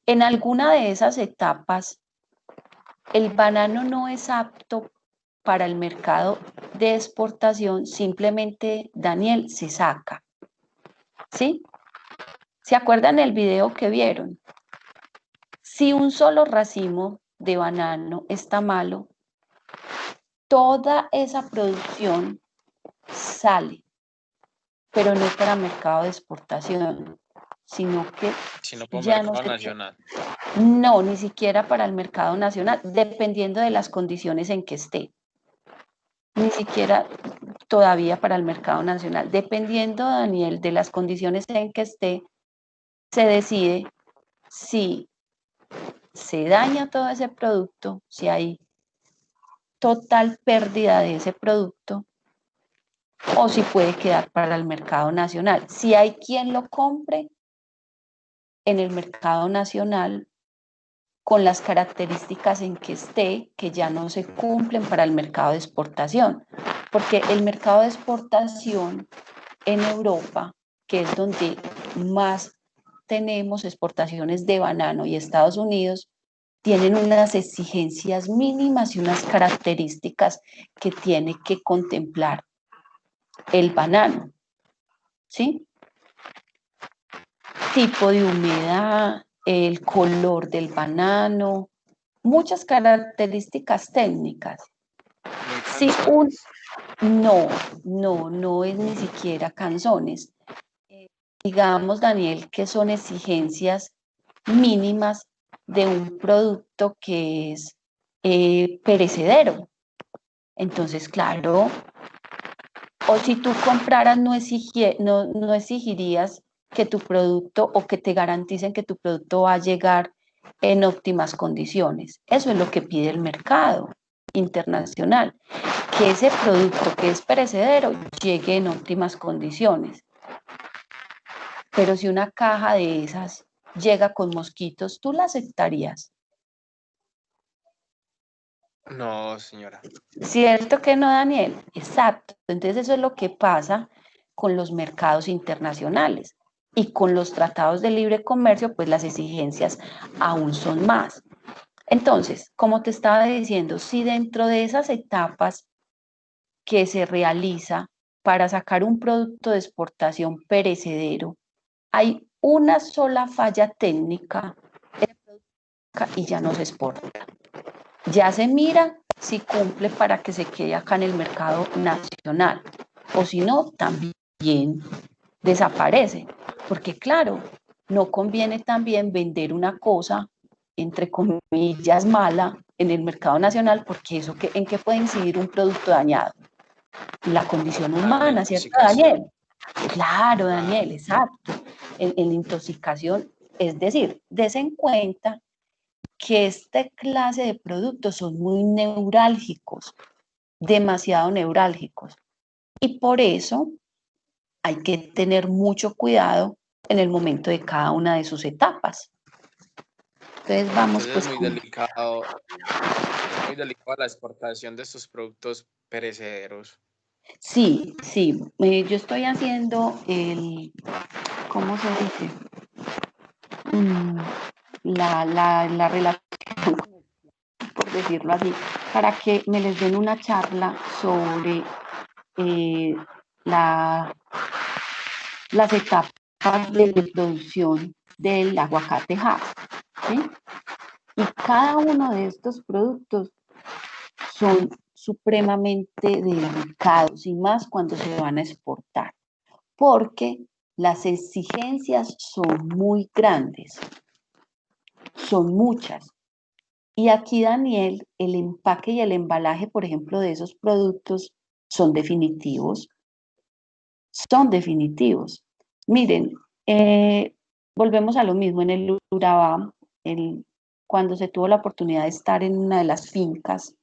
en alguna de esas etapas el banano no es apto para el mercado de exportación, simplemente, Daniel, se saca, ¿sí? ¿Se acuerdan el video que vieron? Si un solo racimo de banano está malo, toda esa producción sale, pero no para mercado de exportación, sino que sino por ya no mercado se... nacional. No, ni siquiera para el mercado nacional, dependiendo de las condiciones en que esté. Ni siquiera todavía para el mercado nacional. Dependiendo, Daniel, de las condiciones en que esté, se decide si se daña todo ese producto, si hay total pérdida de ese producto o si puede quedar para el mercado nacional. Si hay quien lo compre en el mercado nacional con las características en que esté, que ya no se cumplen para el mercado de exportación, porque el mercado de exportación en Europa, que es donde más tenemos exportaciones de banano, y Estados Unidos, tienen unas exigencias mínimas y unas características que tiene que contemplar el banano, ¿sí? Tipo de humedad, el color del banano, muchas características técnicas. Sí, no es ni siquiera canzones. Digamos, Daniel, que son exigencias mínimas de un producto que es perecedero. Entonces, claro, o si tú compraras, no exigirías que tu producto o que te garanticen que tu producto va a llegar en óptimas condiciones. Eso es lo que pide el mercado internacional, que ese producto que es perecedero llegue en óptimas condiciones. Pero si una caja de esas llega con mosquitos, ¿tú la aceptarías? No, señora. ¿Cierto que no, Daniel? Exacto. Entonces eso es lo que pasa con los mercados internacionales y con los tratados de libre comercio, pues las exigencias aún son más. Entonces, como te estaba diciendo, si dentro de esas etapas que se realiza para sacar un producto de exportación perecedero, hay una sola falla técnica y ya no se exporta. Ya se mira si cumple para que se quede acá en el mercado nacional, o si no, también desaparece, porque claro, no conviene también vender una cosa, entre comillas, mala en el mercado nacional, porque eso ¿en qué puede incidir un producto dañado? La condición humana, ¿cierto, Daniel? Claro, Daniel, exacto. En la intoxicación, es decir, des en cuenta que esta clase de productos son muy neurálgicos, demasiado neurálgicos. Y por eso hay que tener mucho cuidado en el momento de cada una de sus etapas. Entonces vamos Entonces pues es muy delicado la exportación de estos productos perecederos. Sí, sí, yo estoy haciendo ¿cómo se dice? La relación, por decirlo así, para que me les den una charla sobre las etapas de producción del aguacate Hass, ¿sí? Y cada uno de estos productos son supremamente delicados y más cuando se van a exportar, porque las exigencias son muy grandes, son muchas. Y aquí, Daniel, el empaque y el embalaje, por ejemplo, de esos productos son definitivos. Son definitivos. Miren, volvemos a lo mismo en el Urabá, cuando se tuvo la oportunidad de estar en una de las fincas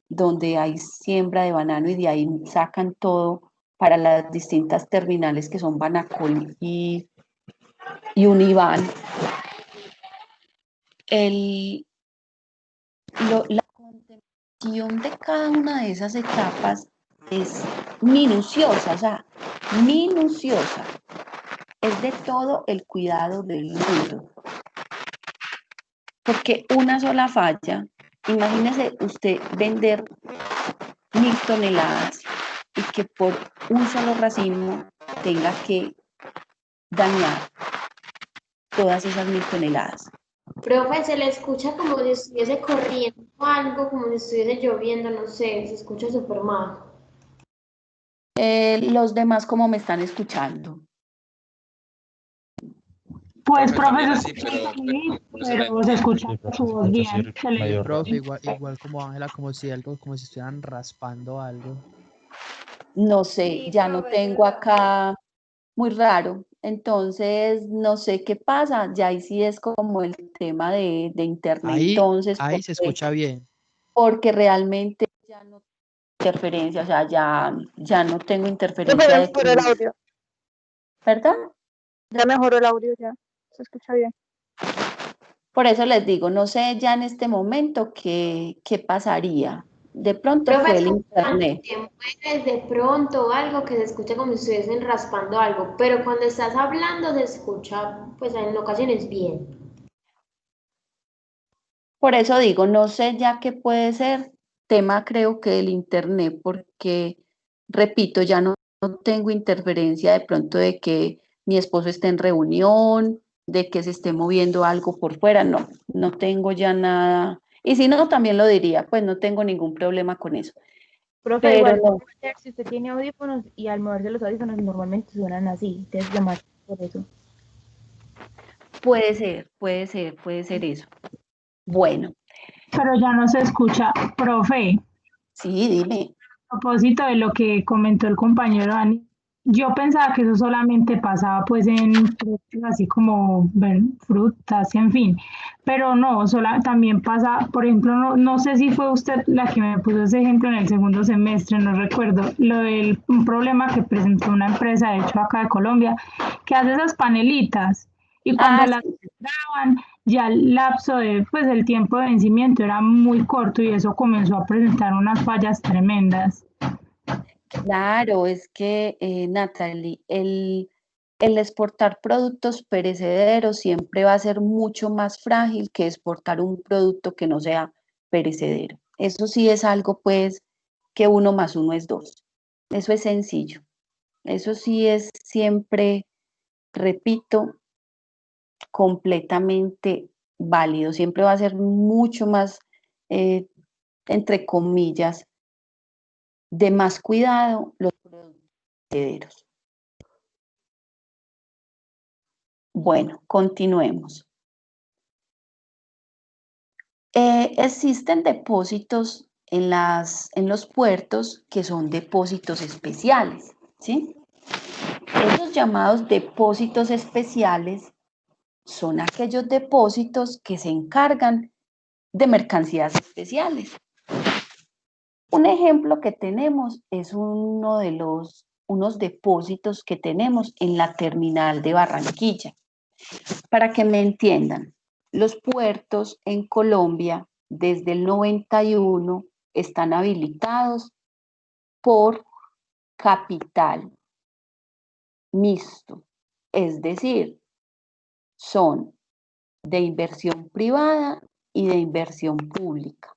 donde hay siembra de banano y de ahí sacan todo para las distintas terminales que son Banacol y Univan. La contemplación de cada una de esas etapas es minuciosa, o sea, minuciosa. Es de todo el cuidado del mundo. Porque una sola falla, imagínese usted vender 1000 toneladas y que por un solo racimo tenga que dañar todas esas 1000 toneladas. Profe, se le escucha como si estuviese corriendo algo, como si estuviese lloviendo, no sé, se escucha súper mal. Los demás, ¿cómo me están escuchando? Pues, Profe, profe, así, pero se escucha su voz bien. Profe, igual como Ángela, como si estuvieran raspando algo. No sé, Sí, ya no profe, es tengo verdad. acá, muy raro. Entonces, no sé qué pasa. Ya ahí sí es como el tema de internet. Entonces, Ahí se escucha bien. porque realmente ya no tengo interferencia, o sea, ya no tengo interferencia Ya de mejoró el audio. ¿Verdad? Ya mejoró el audio, ya. Se escucha bien. Por eso les digo, no sé ya en este momento qué pasaría. De pronto fue el internet. Te mueves de pronto o algo que se escucha como si estuviesen raspando algo, pero cuando estás hablando se escucha, pues en ocasiones bien. Por eso digo, no sé ya qué puede ser tema, creo que el internet, porque, repito, ya no tengo interferencia de pronto de que mi esposo esté en reunión, de que se esté moviendo algo por fuera, no tengo ya nada. Y si no, también lo diría, pues no tengo ningún problema con eso. Profe, Pero igual, no. si usted tiene audífonos y al moverse los audífonos normalmente suenan así, entonces llamar por eso. Puede ser eso. Bueno. Pero ya no se escucha. Profe, Sí, dime. a propósito de lo que comentó el compañero Dani, yo pensaba que eso solamente pasaba pues en productos así como frutas, en fin, pero no, también pasa, por ejemplo, no sé si fue usted la que me puso ese ejemplo en el segundo semestre, no recuerdo, lo del un problema que presentó una empresa, de hecho acá de Colombia, que hace esas panelitas Y cuando las sí. entraban, ya el lapso de, pues el tiempo de vencimiento era muy corto y eso comenzó a presentar unas fallas tremendas. Claro, es que, Natalie, el exportar productos perecederos siempre va a ser mucho más frágil que exportar un producto que no sea perecedero. Eso sí es algo, pues, que 1 más 1 es 2. Eso es sencillo. Eso sí es siempre, repito, completamente válido. Siempre va a ser mucho más, entre comillas, de más cuidado los productos perecederos. Bueno, continuemos. Existen depósitos en los puertos que son depósitos especiales, ¿sí? Esos llamados depósitos especiales son aquellos depósitos que se encargan de mercancías especiales. Un ejemplo que tenemos es unos depósitos que tenemos en la terminal de Barranquilla. Para que me entiendan, los puertos en Colombia desde el 91 están habilitados por capital mixto, es decir, son de inversión privada y de inversión pública.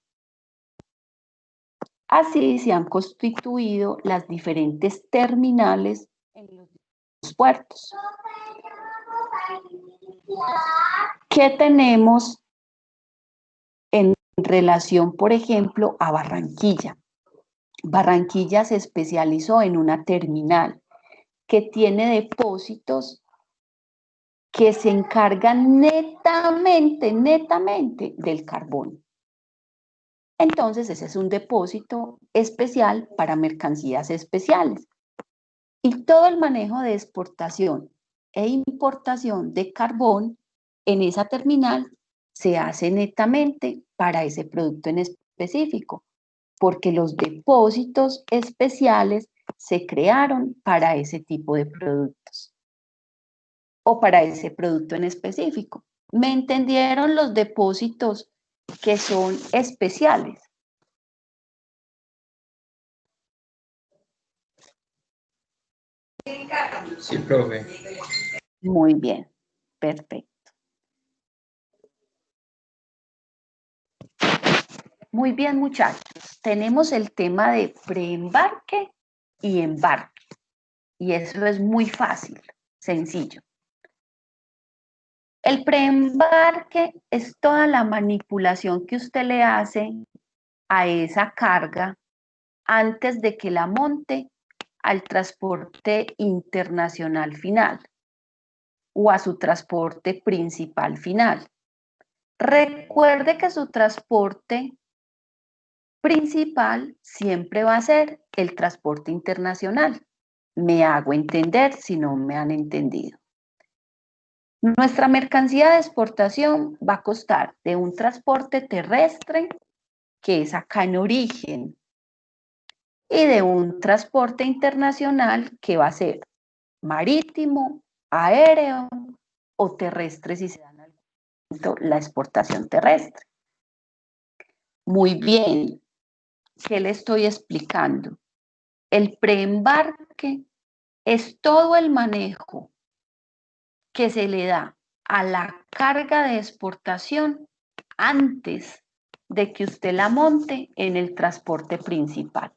Así se han constituido las diferentes terminales en los puertos. ¿Qué tenemos en relación, por ejemplo, a Barranquilla? Barranquilla se especializó en una terminal que tiene depósitos que se encargan netamente del carbón. Entonces, ese es un depósito especial para mercancías especiales. Y todo el manejo de exportación e importación de carbón en esa terminal se hace netamente para ese producto en específico, porque los depósitos especiales se crearon para ese tipo de productos o para ese producto en específico. ¿Me entendieron los depósitos que son especiales? Sí, profe. Muy bien, perfecto. Muy bien, muchachos. Tenemos el tema de preembarque y embarque. Y eso es muy fácil, sencillo. El preembarque es toda la manipulación que usted le hace a esa carga antes de que la monte al transporte internacional final o a su transporte principal final. Recuerde que su transporte principal siempre va a ser el transporte internacional. Me hago entender si no me han entendido. Nuestra mercancía de exportación va a costar de un transporte terrestre, que es acá en origen, y de un transporte internacional que va a ser marítimo, aéreo o terrestre si se da la exportación terrestre. Muy bien, ¿qué le estoy explicando? El preembarque es todo el manejo que se le da a la carga de exportación antes de que usted la monte en el transporte principal.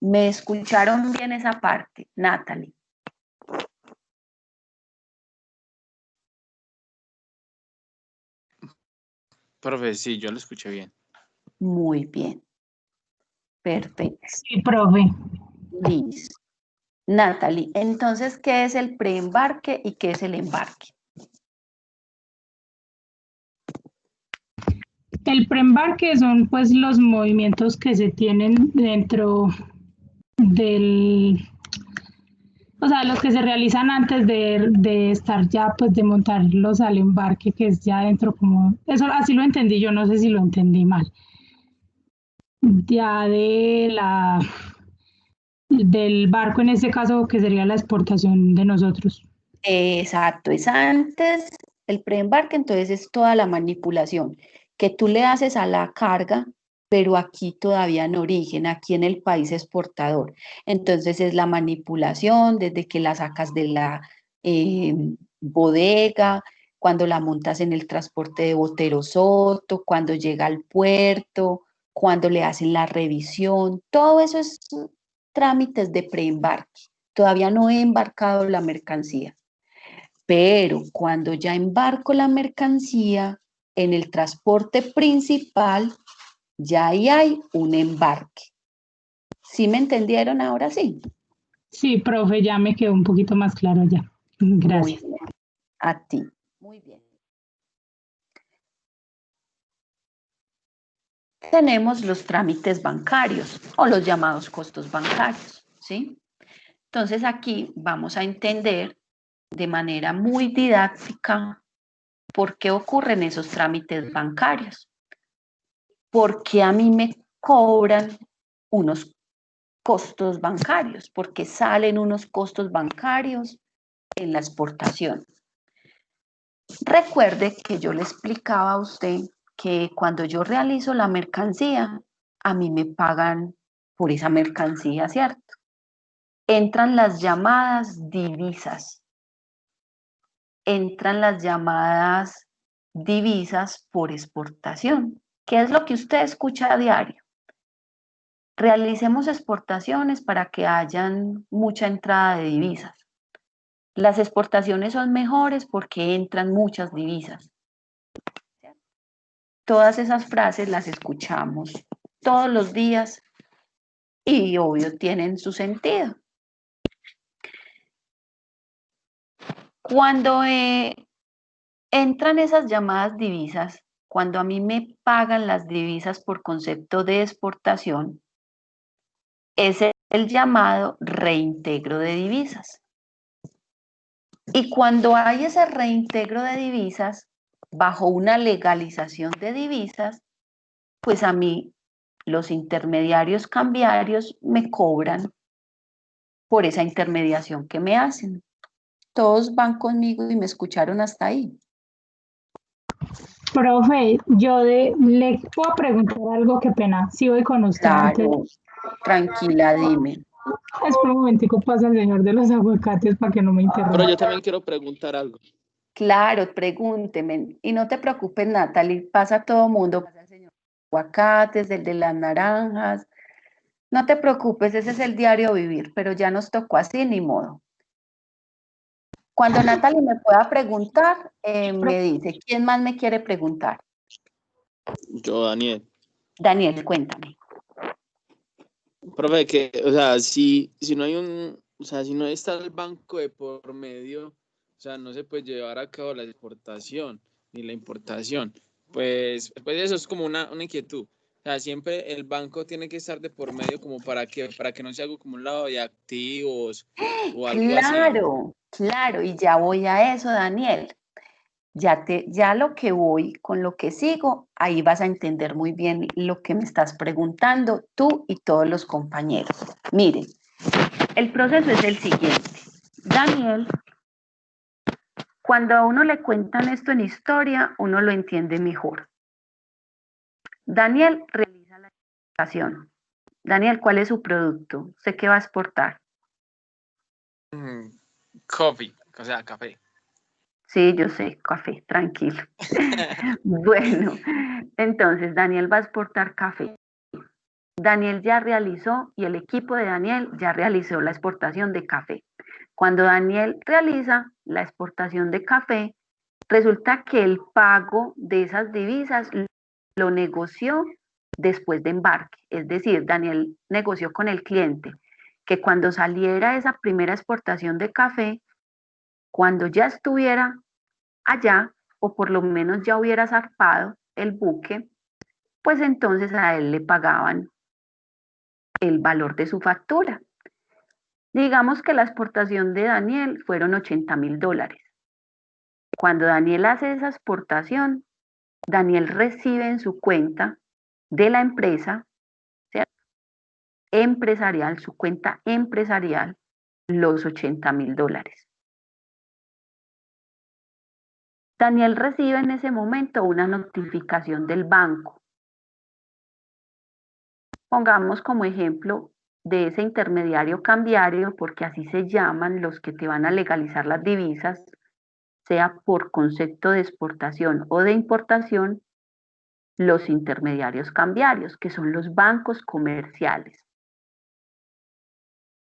¿Me escucharon bien esa parte, Natalie? Profe, sí, yo lo escuché bien. Muy bien. Perfecto. Sí, profe. Listo. Natalie, entonces, ¿qué es el preembarque y qué es el embarque? El preembarque son pues los movimientos que se tienen dentro del, o sea, los que se realizan antes de estar ya, pues de montarlos al embarque, que es ya dentro como, eso así lo entendí, yo no sé si lo entendí mal. Ya del barco en este caso, que sería la exportación de nosotros. Exacto, es antes el preembarque, entonces es toda la manipulación que tú le haces a la carga, pero aquí todavía en origen, aquí en el país exportador. Entonces es la manipulación desde que la sacas de la eh, bodega, cuando la montas en el transporte de Botero Soto, cuando llega al puerto, cuando le hacen la revisión, todo eso es trámites de preembarque. Todavía no he embarcado la mercancía. Pero cuando ya embarco la mercancía en el transporte principal, ya ahí hay un embarque. ¿Sí me entendieron ahora sí? Sí, profe, ya me quedó un poquito más claro ya. Gracias. Muy bien. A ti. Muy bien. Tenemos los trámites bancarios o los llamados costos bancarios, ¿sí? Entonces aquí vamos a entender de manera muy didáctica por qué ocurren esos trámites bancarios. Porque a mí me cobran unos costos bancarios, porque salen unos costos bancarios en la exportación. Recuerde que yo le explicaba a usted que cuando yo realizo la mercancía, a mí me pagan por esa mercancía, ¿cierto? Entran las llamadas divisas. Entran las llamadas divisas por exportación. ¿Qué es lo que usted escucha a diario? Realicemos exportaciones para que hayan mucha entrada de divisas. Las exportaciones son mejores porque entran muchas divisas. Todas esas frases las escuchamos todos los días y obvio tienen su sentido. Cuando entran esas llamadas divisas, cuando a mí me pagan las divisas por concepto de exportación, es el llamado reintegro de divisas. Y cuando hay ese reintegro de divisas, bajo una legalización de divisas, pues a mí los intermediarios cambiarios me cobran por esa intermediación que me hacen. Todos van conmigo y me escucharon hasta ahí. Profe, le puedo preguntar algo, qué pena, si voy con usted antes. Claro, tranquila, dime. Espera un momentico, pasa el señor de los aguacates para que no me interrumpa. Pero yo también quiero preguntar algo. Claro, pregúnteme. Y no te preocupes, Natalie, pasa a todo mundo. Pasa el señor de los aguacates, el de las naranjas. No te preocupes, ese es el diario vivir, pero ya nos tocó así, ni modo. Cuando Natalie me pueda preguntar, me dice, ¿quién más me quiere preguntar? Yo, Daniel. Daniel, cuéntame. Profe, que, o sea, si no hay o sea, si no está el banco de por medio, o sea, no se puede llevar a cabo la exportación ni la importación. Pues eso es como una inquietud. O sea, siempre el banco tiene que estar de por medio como para que no se haga como un lado de activos o algo así. Claro, y ya voy a eso, Daniel. Ya lo que voy, con lo que sigo, ahí vas a entender muy bien lo que me estás preguntando tú y todos los compañeros. Miren, el proceso es el siguiente. Daniel, cuando a uno le cuentan esto en historia, uno lo entiende mejor. Daniel realiza la exportación. Daniel, ¿cuál es su producto? ¿Sé qué va a exportar? Coffee, o sea, café. Sí, yo sé, café, tranquilo. Bueno, entonces Daniel va a exportar café. Daniel ya realizó y el equipo de Daniel ya realizó la exportación de café. Cuando Daniel realiza la exportación de café, resulta que el pago de esas divisas lo negoció después de embarque. Es decir, Daniel negoció con el cliente que cuando saliera esa primera exportación de café, cuando ya estuviera allá, o por lo menos ya hubiera zarpado el buque, pues entonces a él le pagaban el valor de su factura. Digamos que la exportación de Daniel fueron $80,000. Cuando Daniel hace esa exportación, Daniel recibe en su cuenta de la empresa, ¿cierto? empresarial, su cuenta empresarial, los $80.000. Daniel recibe en ese momento una notificación del banco. Pongamos como ejemplo de ese intermediario cambiario, porque así se llaman los que te van a legalizar las divisas, sea por concepto de exportación o de importación, los intermediarios cambiarios, que son los bancos comerciales.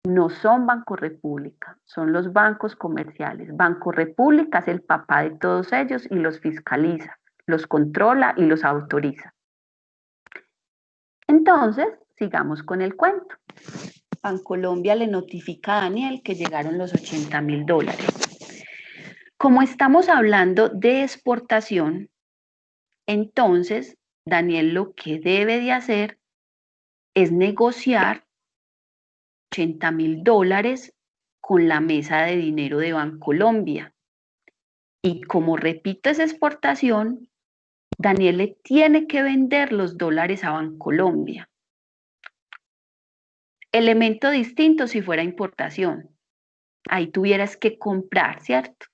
No son Banco República, son los bancos comerciales. Banco República es el papá de todos ellos y los fiscaliza, los controla y los autoriza. Entonces, sigamos con el cuento. Bancolombia le notifica a Daniel que llegaron los $80.000. Como estamos hablando de exportación, entonces Daniel lo que debe de hacer es negociar $80.000 con la mesa de dinero de Bancolombia. Y como repito esa exportación, Daniel le tiene que vender los dólares a Bancolombia. Elemento distinto si fuera importación. Ahí tuvieras que comprar, ¿cierto?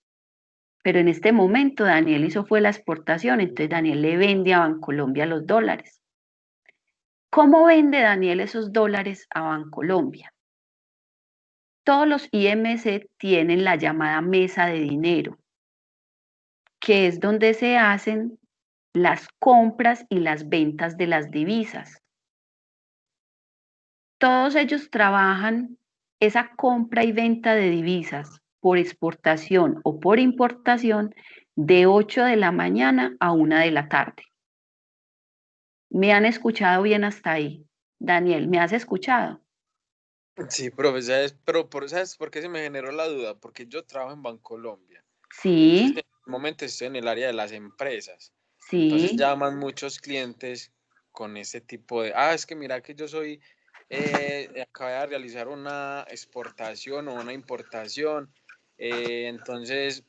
Pero en este momento Daniel hizo fue la exportación, entonces Daniel le vende a Bancolombia los dólares. ¿Cómo vende Daniel esos dólares a Bancolombia? Todos los IMC tienen la llamada mesa de dinero, que es donde se hacen las compras y las ventas de las divisas. Todos ellos trabajan esa compra y venta de divisas por exportación o por importación de 8 de la mañana a 1 de la tarde. ¿Me han escuchado bien hasta ahí? Daniel, ¿me has escuchado? Sí, profe, ¿sabes por qué se me generó la duda? Porque yo trabajo en Bancolombia. Sí. Entonces, en el momento estoy en el área de las empresas. Sí. Entonces llaman muchos clientes con ese tipo de, es que mira que yo soy, acabé de realizar una exportación o una importación, entonces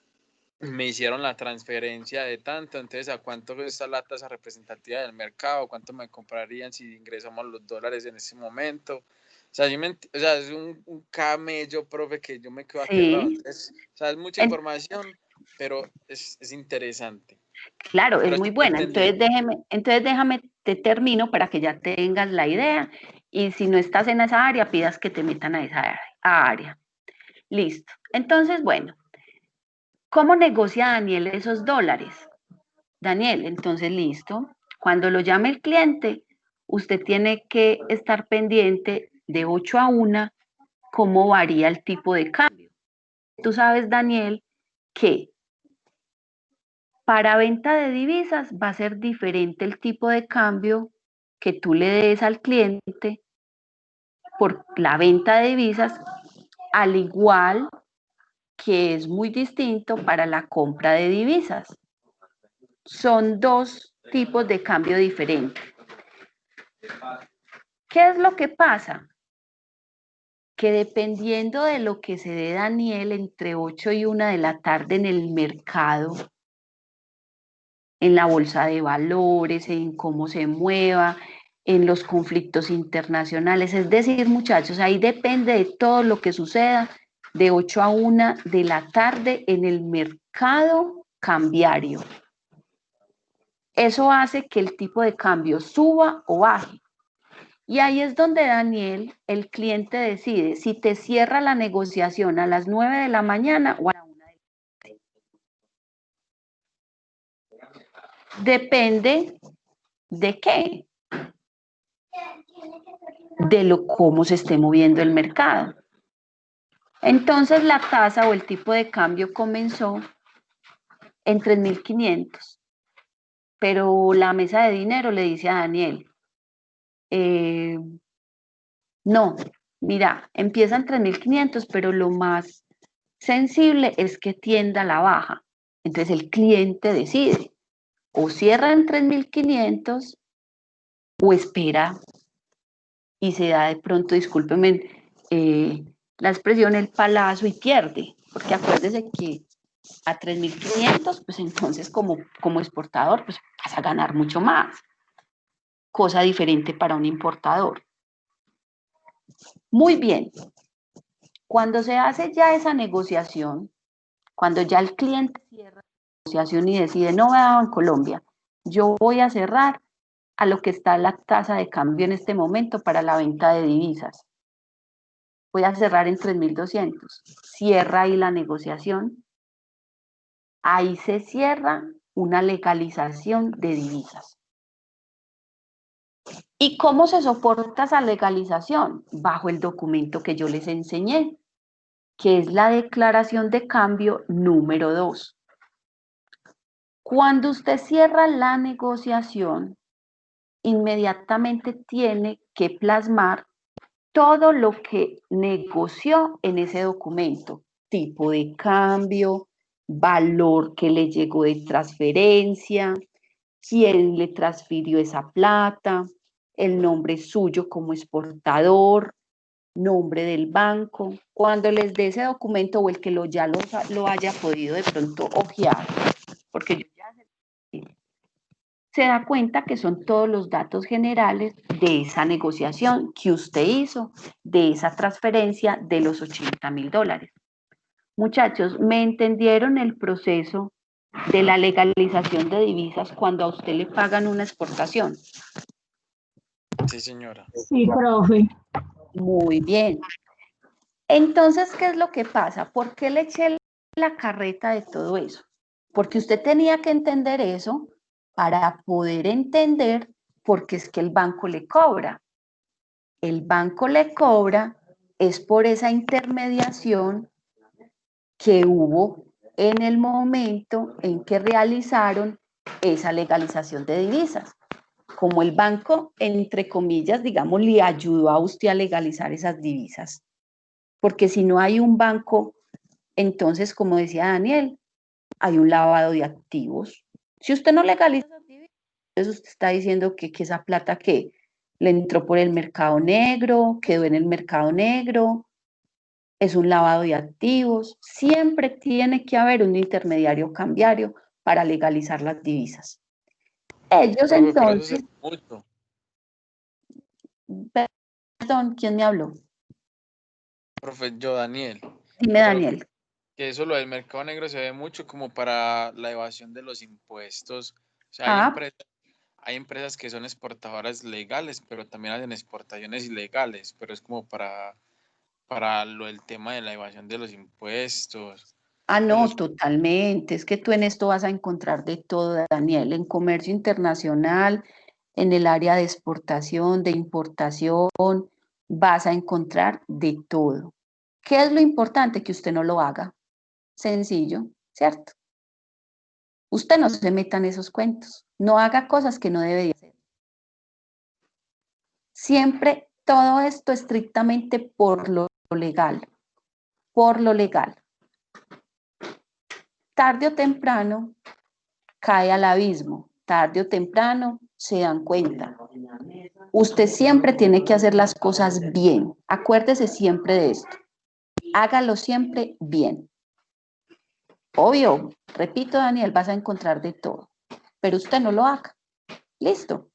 me hicieron la transferencia de tanto, entonces a cuánto está la tasa representativa del mercado, cuánto me comprarían si ingresamos los dólares en ese momento. O sea, es un camello, profe, que yo me quedo aterrado. Entonces, o sea, es mucha información, pero es interesante. Claro, pero es muy buena. Entonces déjame, te termino para que ya tengas la idea. Y si no estás en esa área, pidas que te metan a esa área. Listo. Entonces, bueno, ¿cómo negocia Daniel esos dólares? Daniel, entonces listo. Cuando lo llame el cliente, usted tiene que estar pendiente de 8 a 1 cómo varía el tipo de cambio. Tú sabes, Daniel, que para venta de divisas va a ser diferente el tipo de cambio que tú le des al cliente por la venta de divisas, al igual que es muy distinto para la compra de divisas. Son dos tipos de cambio diferentes. ¿Qué es lo que pasa? Que dependiendo de lo que se dé Daniel entre 8 y 1 de la tarde en el mercado, en la bolsa de valores, en cómo se mueva, en los conflictos internacionales. Es decir, muchachos, ahí depende de todo lo que suceda de 8 a 1 de la tarde en el mercado cambiario. Eso hace que el tipo de cambio suba o baje. Y ahí es donde Daniel, el cliente, decide si te cierra la negociación a las 9 de la mañana o a la 1 de la tarde. Depende de qué. De cómo se esté moviendo el mercado. Entonces la tasa o el tipo de cambio comenzó en 3.500. Pero la mesa de dinero le dice a Daniel, no, mira, empieza en 3.500, pero lo más sensible es que tienda a la baja. Entonces el cliente decide, o cierra en 3.500 o espera y se da de pronto, discúlpeme la expresión, el palazo y pierde, porque acuérdese que a 3.500, pues entonces como exportador, pues vas a ganar mucho más, cosa diferente para un importador. Muy bien. Cuando se hace ya esa negociación, cuando ya el cliente cierra la negociación y decide, no me en Colombia, yo voy a cerrar a lo que está la tasa de cambio en este momento para la venta de divisas. Voy a cerrar en 3.200. Cierra ahí la negociación. Ahí se cierra una legalización de divisas. ¿Y cómo se soporta esa legalización? Bajo el documento que yo les enseñé, que es la declaración de cambio número 2. Cuando usted cierra la negociación, inmediatamente tiene que plasmar todo lo que negoció en ese documento, tipo de cambio, valor que le llegó de transferencia, quién le transfirió esa plata, el nombre suyo como exportador, nombre del banco. Cuando les dé ese documento o el que ya lo haya podido de pronto hojear, porque yo ya se da cuenta que son todos los datos generales de esa negociación que usted hizo, de esa transferencia de los $80.000. Muchachos, ¿me entendieron el proceso de la legalización de divisas cuando a usted le pagan una exportación? Sí, señora. Sí, profe. Muy bien. Entonces, ¿qué es lo que pasa? ¿Por qué le eché la carreta de todo eso? Porque usted tenía que entender eso para poder entender por qué es que el banco le cobra. El banco le cobra es por esa intermediación que hubo en el momento en que realizaron esa legalización de divisas. Como el banco, entre comillas, digamos, le ayudó a usted a legalizar esas divisas. Porque si no hay un banco, entonces, como decía Daniel, hay un lavado de activos. Si usted no legaliza esas divisas, entonces usted está diciendo que esa plata que le entró por el mercado negro, quedó en el mercado negro, es un lavado de activos. Siempre tiene que haber un intermediario cambiario para legalizar las divisas. Ellos Profe, pero eso entonces, se ve mucho. perdón, ¿quién me habló? Profe, yo, Daniel. Dime, Pero Daniel. que eso lo del mercado negro se ve mucho como para la evasión de los impuestos. O sea, hay empresas que son exportadoras legales, pero también hacen exportaciones ilegales, pero es como para lo del tema de la evasión de los impuestos. No, Entonces, totalmente. Es que tú en esto vas a encontrar de todo, Daniel, en comercio internacional, en el área de exportación, de importación, vas a encontrar de todo. ¿Qué es lo importante? Que usted no lo haga. Sencillo, ¿cierto? Usted no se meta en esos cuentos. No haga cosas que no debe hacer. Siempre todo esto estrictamente por lo legal. Por lo legal. Tarde o temprano cae al abismo, tarde o temprano se dan cuenta. Usted siempre tiene que hacer las cosas bien. Acuérdese siempre de esto. Hágalo siempre bien. Obvio, repito, Daniel, vas a encontrar de todo, pero usted no lo haga. Listo.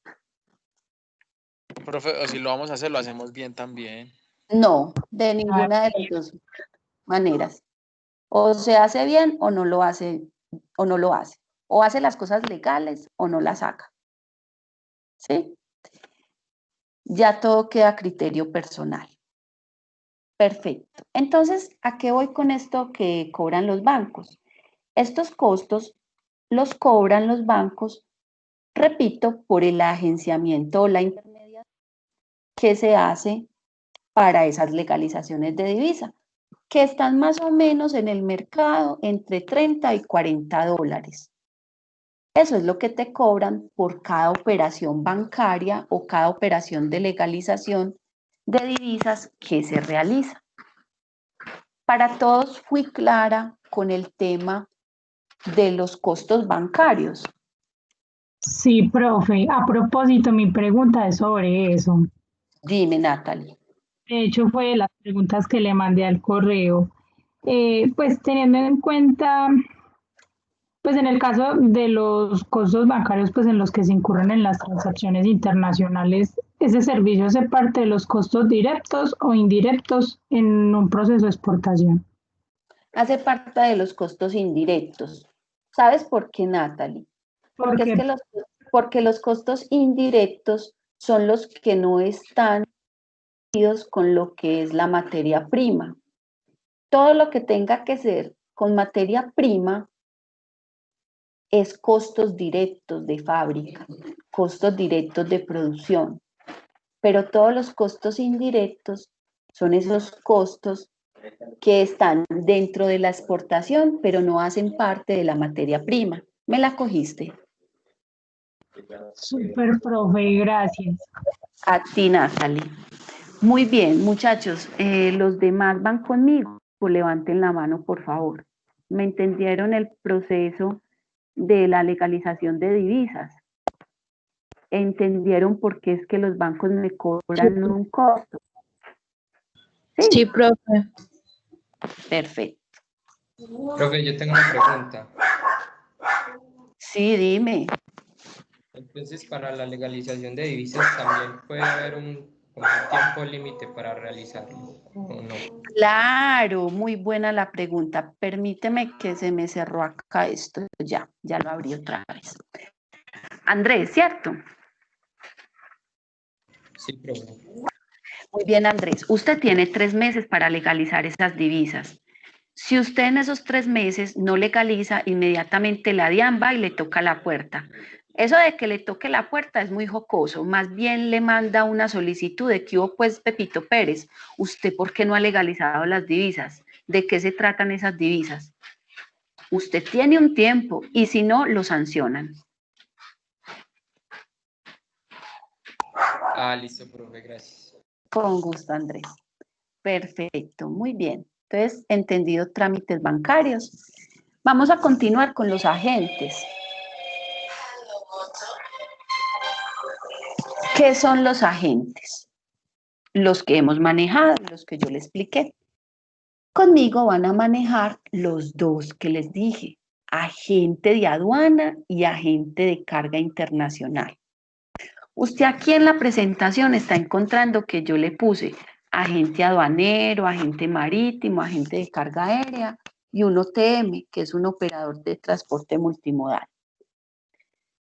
profe, o si lo vamos a hacer, lo hacemos bien también. No, de ninguna de las dos maneras. O se hace bien o no lo hace, o no lo hace. O hace las cosas legales o no las saca. ¿Sí? Ya todo queda a criterio personal. Perfecto. Entonces, ¿a qué voy con esto que cobran los bancos? Estos costos los cobran los bancos, repito, por el agenciamiento o la intermediación que se hace para esas legalizaciones de divisa, que están más o menos en el mercado entre 30 y 40 dólares. Eso es lo que te cobran por cada operación bancaria o cada operación de legalización de divisas que se realiza. Para todos fui clara con el tema de los costos bancarios. Sí, profe. A propósito, mi pregunta es sobre eso. Dime, Natalie. De hecho, fue de las preguntas que le mandé al correo. Pues teniendo en cuenta, pues en el caso de los costos bancarios, pues en los que se incurren en las transacciones internacionales, ese servicio hace parte de los costos directos o indirectos en un proceso de exportación. Hace parte de los costos indirectos. ¿Sabes por qué, Natalie? Porque es que porque los costos indirectos son los que no están unidos con lo que es la materia prima. Todo lo que tenga que ser con materia prima es costos directos de fábrica, costos directos de producción, pero todos los costos indirectos son esos costos que están dentro de la exportación, pero no hacen parte de la materia prima. ¿Me la cogiste? Súper, profe, gracias. A ti, Natalie. Muy bien, muchachos, los demás van conmigo. Pues levanten la mano, por favor. ¿Me entendieron el proceso de la legalización de divisas? ¿Entendieron por qué es que los bancos me cobran un costo? Sí, profe. Perfecto. Profe, yo tengo una pregunta. Sí, dime. Entonces, para la legalización de divisas también puede haber como un tiempo límite para realizarlo, ¿o no? Claro, muy buena la pregunta. Permíteme que se me cerró acá esto. Ya lo abrí otra vez. Andrés, ¿cierto? Sí, profe. Muy bien, Andrés. Usted tiene 3 meses para legalizar esas divisas. Si usted en esos 3 meses no legaliza, inmediatamente la DIAN va y le toca la puerta. Eso de que le toque la puerta es muy jocoso. Más bien le manda una solicitud de que hubo, pues, Pepito Pérez, ¿usted por qué no ha legalizado las divisas? ¿De qué se tratan esas divisas? Usted tiene un tiempo y si no, lo sancionan. Listo, profe, gracias. Con gusto, Andrés. Perfecto, muy bien. Entonces, entendido trámites bancarios. Vamos a continuar con los agentes. ¿Qué son los agentes? Los que hemos manejado, los que yo les expliqué. Conmigo van a manejar los dos que les dije, agente de aduana y agente de carga internacional. Usted aquí en la presentación está encontrando que yo le puse agente aduanero, agente marítimo, agente de carga aérea y un OTM, que es un operador de transporte multimodal.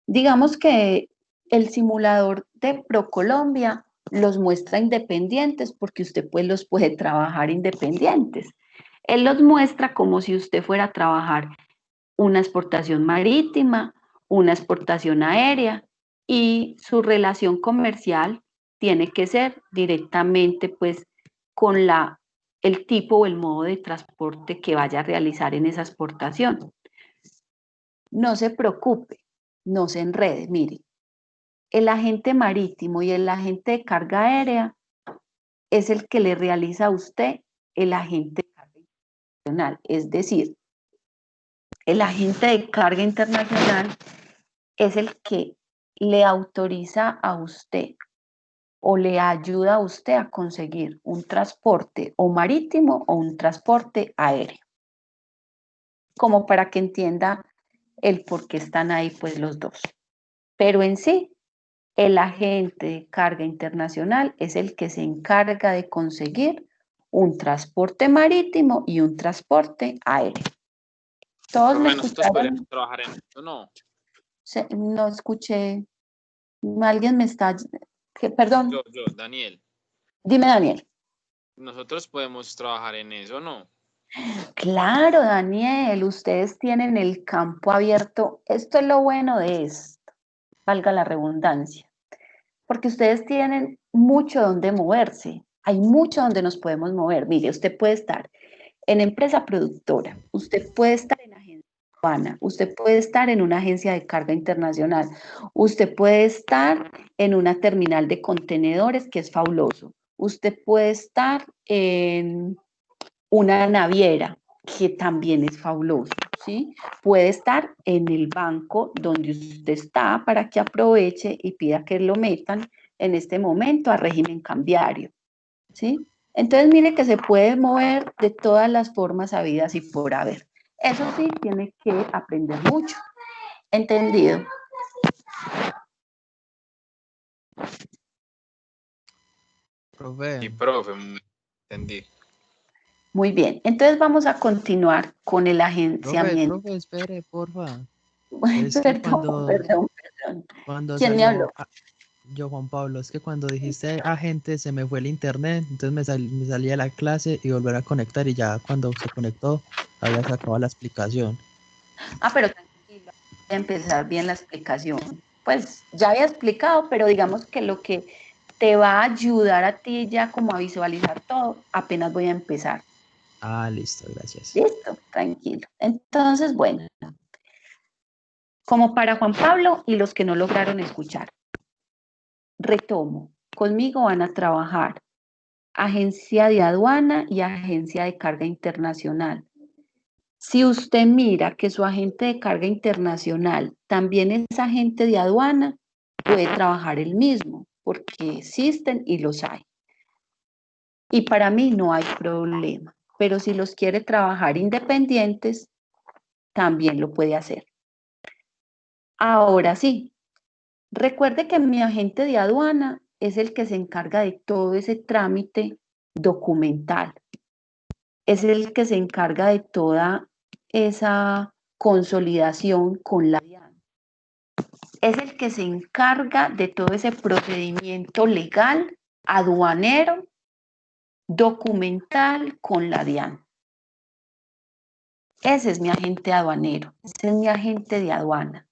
Digamos que el simulador de ProColombia los muestra independientes porque usted pues los puede trabajar independientes. Él los muestra como si usted fuera a trabajar una exportación marítima, una exportación aérea y su relación comercial tiene que ser directamente pues con el tipo o el modo de transporte que vaya a realizar en esa exportación. No se preocupe, no se enrede, mire. El agente marítimo y el agente de carga aérea es el que le realiza a usted el agente de carga internacional. Es decir, el agente de carga internacional es el que le autoriza a usted o le ayuda a usted a conseguir un transporte o marítimo o un transporte aéreo. Como para que entienda el por qué están ahí pues los dos. Pero en sí, el agente de carga internacional es el que se encarga de conseguir un transporte marítimo y un transporte aéreo. ¿Todos me Nosotros escucharon? podríamos trabajar en eso, ¿no? No escuché. Alguien me está... Perdón. Yo, Daniel. Dime, Daniel. Nosotros podemos trabajar en eso, ¿no? Claro, Daniel, ustedes tienen el campo abierto. Esto es lo bueno de esto, valga la redundancia, porque ustedes tienen mucho donde moverse. Hay mucho donde nos podemos mover. Mire, usted puede estar en empresa productora, usted puede estar en agencia aduana, usted puede estar en una agencia de carga internacional, usted puede estar en una terminal de contenedores, que es fabuloso. Usted puede estar en una naviera, que también es fabuloso, ¿sí? Puede estar en el banco donde usted está para que aproveche y pida que lo metan en este momento a régimen cambiario, ¿sí? Entonces, mire que se puede mover de todas las formas habidas y por haber. Eso sí, tiene que aprender mucho. ¿Entendido? Profe, Y profe, entendí. Muy bien, entonces vamos a continuar con el profe, agenciamiento. profe, espere, porfa. Ay, Es que perdón, perdón, perdón. cuando ¿Quién me habló? salió, yo, Juan Pablo, es que cuando dijiste agente se me fue el internet, entonces me salí de la clase y volver a conectar y ya cuando se conectó había sacado la explicación. Ah, pero tranquilo, voy a empezar bien la explicación. Pues ya había explicado, pero digamos que lo que te va a ayudar a ti ya como a visualizar todo, apenas voy a empezar. Ah, listo, gracias. Listo, tranquilo. Entonces, bueno, como para Juan Pablo y los que no lograron escuchar, retomo, conmigo van a trabajar agencia de aduana y agencia de carga internacional. Si usted mira que su agente de carga internacional también es agente de aduana, puede trabajar el mismo, porque existen y los hay. Y para mí no hay problema, pero si los quiere trabajar independientes, también lo puede hacer. Ahora sí, recuerde que mi agente de aduana es el que se encarga de todo ese trámite documental. Es el que se encarga de toda esa consolidación con la DIAN. Es el que se encarga de todo ese procedimiento legal, aduanero, documental con la DIAN. Ese es mi agente aduanero, ese es mi agente de aduana.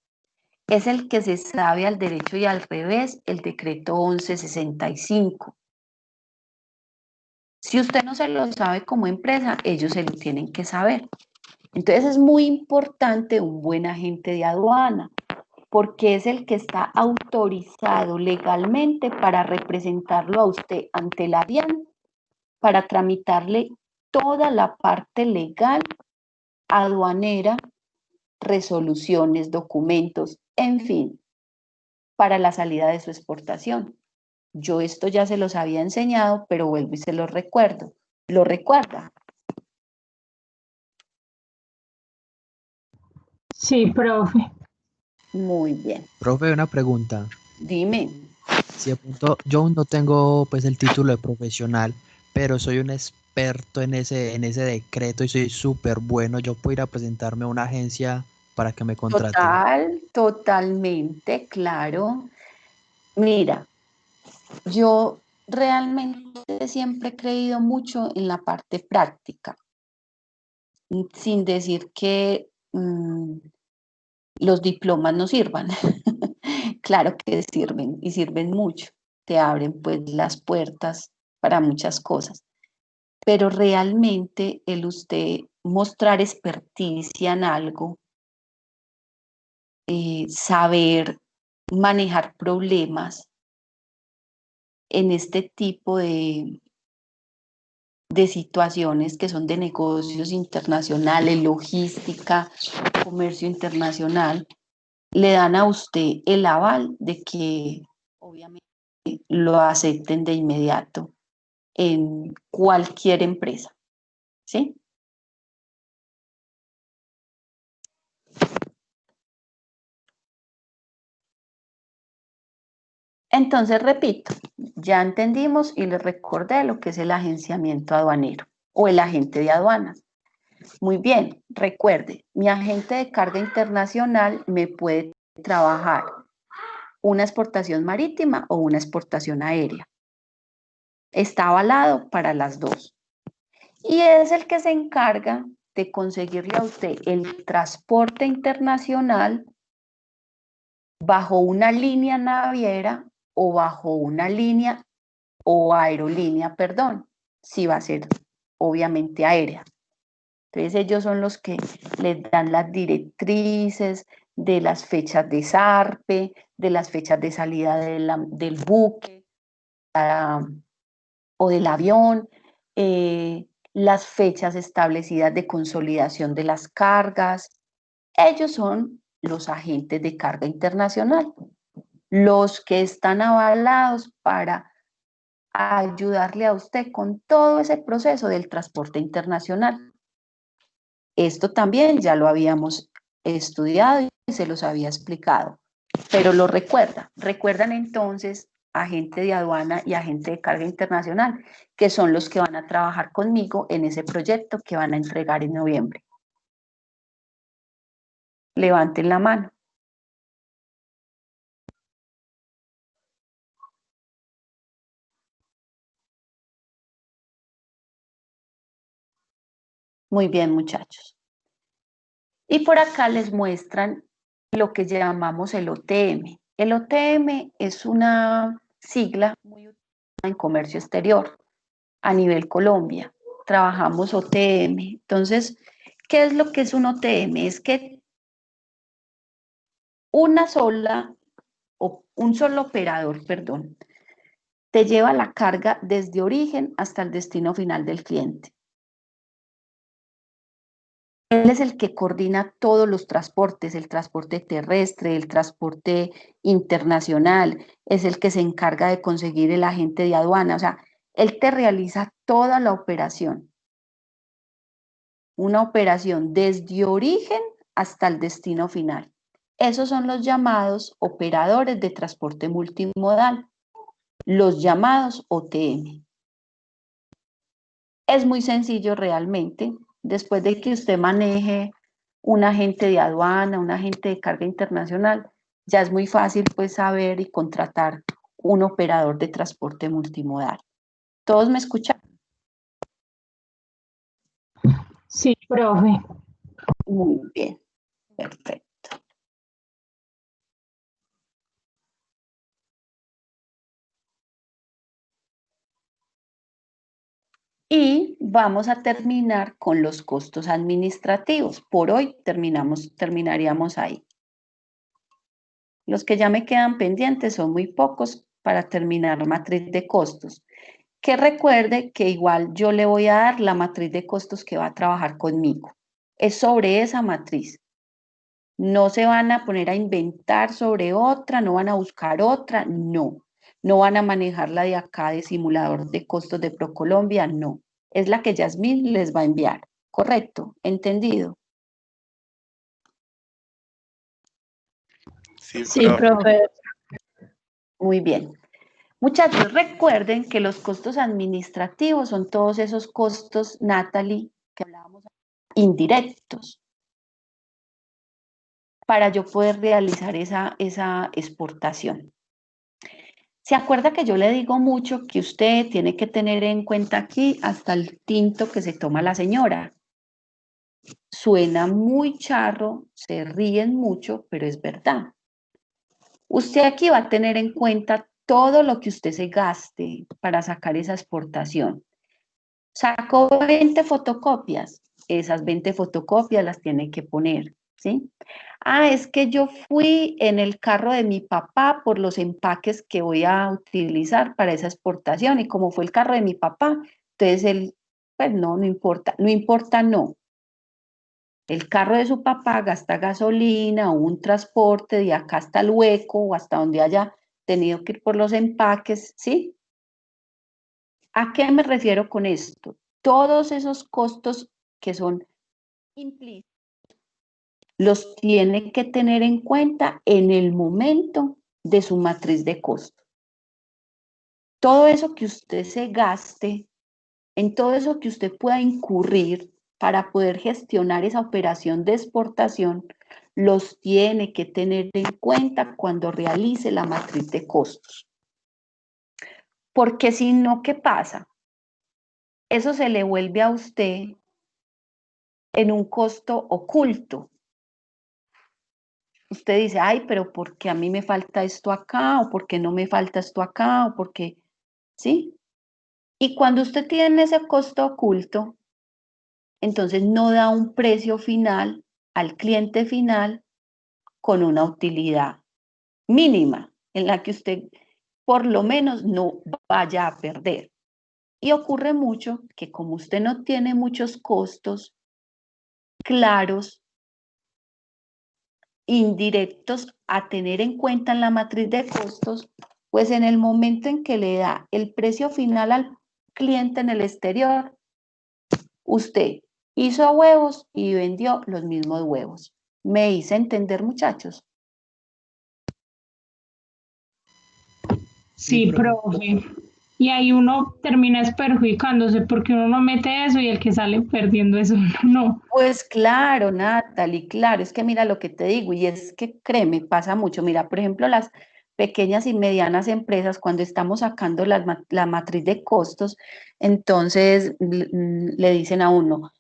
Es el que se sabe al derecho y al revés el decreto 1165. Si usted no se lo sabe como empresa, ellos se lo tienen que saber. Entonces es muy importante un buen agente de aduana, porque es el que está autorizado legalmente para representarlo a usted ante la DIAN, para tramitarle toda la parte legal, aduanera, resoluciones, documentos, en fin, para la salida de su exportación. Yo esto ya se los había enseñado, pero vuelvo y se los recuerdo. ¿Lo recuerda? Sí, profe. Muy bien. Profe, una pregunta. Dime. Si de pronto yo aún no tengo pues el título de profesional, pero soy un experto en ese decreto y soy súper bueno, yo puedo ir a presentarme a una agencia para que me contraten. Totalmente, claro. Mira, yo realmente siempre he creído mucho en la parte práctica, sin decir que los diplomas no sirvan. Claro que sirven y sirven mucho, te abren pues las puertas para muchas cosas, pero realmente el usted mostrar experticia en algo, saber manejar problemas en este tipo de situaciones que son de negocios internacionales, logística, comercio internacional, le dan a usted el aval de que obviamente lo acepten de inmediato en cualquier empresa, ¿sí? Entonces, repito, ya entendimos y les recordé lo que es el agenciamiento aduanero o el agente de aduanas. Muy bien, recuerde, mi agente de carga internacional me puede trabajar una exportación marítima o una exportación aérea. Está avalado para las dos. Y es el que se encarga de conseguirle a usted el transporte internacional bajo una línea naviera o bajo una línea o aerolínea, perdón, si va a ser obviamente aérea. Entonces ellos son los que les dan las directrices de las fechas de zarpe, de las fechas de salida del buque o del avión, las fechas establecidas de consolidación de las cargas. Ellos son los agentes de carga internacional, los que están avalados para ayudarle a usted con todo ese proceso del transporte internacional. Esto también ya lo habíamos estudiado y se los había explicado, pero lo recuerdan entonces agente de aduana y agente de carga internacional, que son los que van a trabajar conmigo en ese proyecto que van a entregar en noviembre. Levanten la mano. Muy bien, muchachos. Y por acá les muestran lo que llamamos el OTM. El OTM es una sigla muy utilizada en comercio exterior a nivel Colombia. Trabajamos OTM. Entonces, ¿qué es lo que es un OTM? Es que un solo operador, perdón, te lleva la carga desde origen hasta el destino final del cliente. Él es el que coordina todos los transportes, el transporte terrestre, el transporte internacional, es el que se encarga de conseguir el agente de aduana, o sea, él te realiza toda la operación. Una operación desde origen hasta el destino final. Esos son los llamados operadores de transporte multimodal, los llamados OTM. Es muy sencillo realmente. Después de que usted maneje un agente de aduana, un agente de carga internacional, ya es muy fácil pues saber y contratar un operador de transporte multimodal. ¿Todos me escuchan? Sí, profe. Muy bien, perfecto. Y vamos a terminar con los costos administrativos. Por hoy terminaríamos ahí. Los que ya me quedan pendientes son muy pocos para terminar la matriz de costos. Que recuerde que igual yo le voy a dar la matriz de costos que va a trabajar conmigo. Es sobre esa matriz. No se van a poner a inventar sobre otra, no van a buscar otra, no. No van a manejar la de acá de simulador de costos de ProColombia, no. Es la que Yasmín les va a enviar. ¿Correcto? ¿Entendido? Sí, profe. Muy bien. Muchachos, recuerden que los costos administrativos son todos esos costos, Natalie, que hablábamos, indirectos, para yo poder realizar esa exportación. ¿Se acuerda que yo le digo mucho que usted tiene que tener en cuenta aquí hasta el tinto que se toma la señora? Suena muy charro, se ríen mucho, pero es verdad. Usted aquí va a tener en cuenta todo lo que usted se gaste para sacar esa exportación. Sacó 20 fotocopias, esas 20 fotocopias las tiene que poner, ¿sí? Ah, es que yo fui en el carro de mi papá por los empaques que voy a utilizar para esa exportación y como fue el carro de mi papá, entonces él, pues no importa, no. El carro de su papá gasta gasolina o un transporte de acá hasta el Hueco o hasta donde haya tenido que ir por los empaques, ¿sí? ¿A qué me refiero con esto? Todos esos costos que son implícitos los tiene que tener en cuenta en el momento de su matriz de costo. Todo eso que usted se gaste, en todo eso que usted pueda incurrir para poder gestionar esa operación de exportación, los tiene que tener en cuenta cuando realice la matriz de costos. Porque si no, ¿qué pasa? Eso se le vuelve a usted en un costo oculto. Usted dice, ay, pero ¿por qué a mí me falta esto acá? ¿O por qué no me falta esto acá? ¿O por qué? ¿Sí? Y cuando usted tiene ese costo oculto, entonces no da un precio final al cliente final con una utilidad mínima en la que usted por lo menos no vaya a perder. Y ocurre mucho que como usted no tiene muchos costos claros, indirectos a tener en cuenta en la matriz de costos, pues en el momento en que le da el precio final al cliente en el exterior, usted hizo huevos y vendió los mismos huevos. ¿Me hice entender, muchachos? Sí, profe. Y ahí uno termina perjudicándose porque uno no mete eso y el que sale perdiendo eso no. Pues claro, Natalie, claro, es que mira lo que te digo, y es que créeme, pasa mucho. Mira, por ejemplo, las pequeñas y medianas empresas, cuando estamos sacando la matriz de costos, entonces le dicen a uno,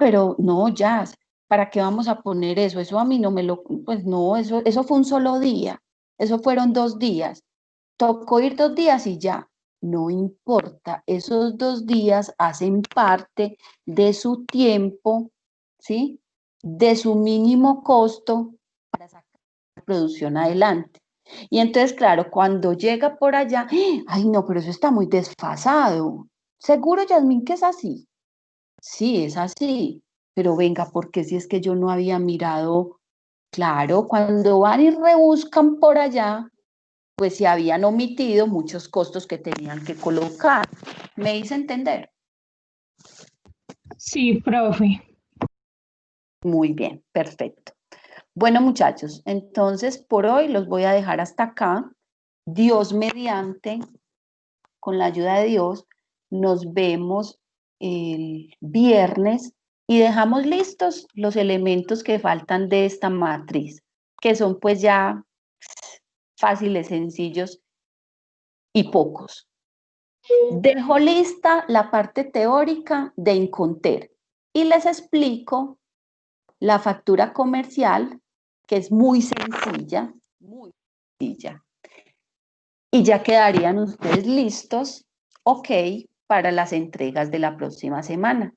pero no, ya, ¿para qué vamos a poner eso? Eso a mí no me lo, pues no, eso fue un solo día, eso fueron 2 días, tocó ir 2 días y ya. No importa, esos 2 días hacen parte de su tiempo, ¿sí? De su mínimo costo para sacar la producción adelante. Y entonces, claro, cuando llega por allá, ay, no, pero eso está muy desfasado. ¿Seguro, Yasmín, que es así? Sí, es así. Pero venga, porque si es que yo no había mirado, claro, cuando van y rebuscan por allá, pues se habían omitido muchos costos que tenían que colocar. ¿Me hice entender? Sí, profe. Muy bien, perfecto. Bueno, muchachos, entonces por hoy los voy a dejar hasta acá. Dios mediante, con la ayuda de Dios, nos vemos el viernes y dejamos listos los elementos que faltan de esta matriz, que son pues ya fáciles, sencillos y pocos. Dejo lista la parte teórica de Inconter y les explico la factura comercial, que es muy sencilla, y ya quedarían ustedes listos, ok, para las entregas de la próxima semana.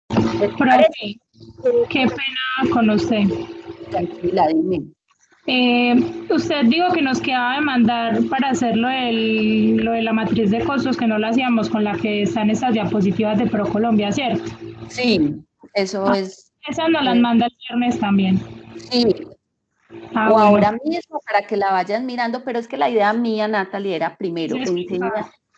Profe, qué pena con usted. Tranquila, dime. Usted dijo que nos quedaba de mandar para hacer lo de la matriz de costos, que no lo hacíamos con la que están estas diapositivas de ProColombia, ¿cierto? Sí, eso es. Esas nos las manda el viernes también. Sí. O bueno. ahora mismo para que la vayan mirando, pero es que la idea mía, Natalie, era primero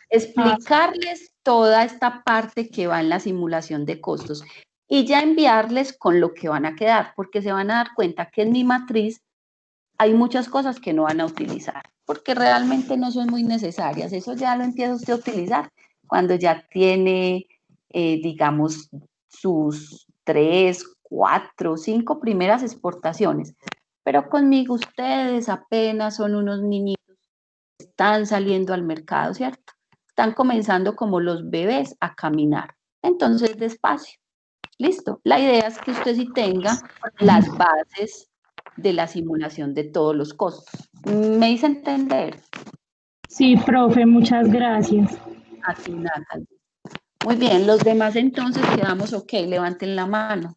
explicarles toda esta parte que va en la simulación de costos y ya enviarles con lo que van a quedar, porque se van a dar cuenta que en mi matriz hay muchas cosas que no van a utilizar, porque realmente no son muy necesarias. Eso ya lo empieza usted a utilizar cuando ya tiene, digamos, sus 3, 4, 5 primeras exportaciones. Pero conmigo ustedes apenas son unos niñitos que están saliendo al mercado, ¿cierto? Están comenzando como los bebés a caminar. Entonces, despacio. Listo. La idea es que usted sí tenga las bases de la simulación de todos los costos. ¿Me hice entender? Sí, profe, muchas gracias. Así, Natalie. Muy bien, los demás entonces quedamos ok, levanten la mano.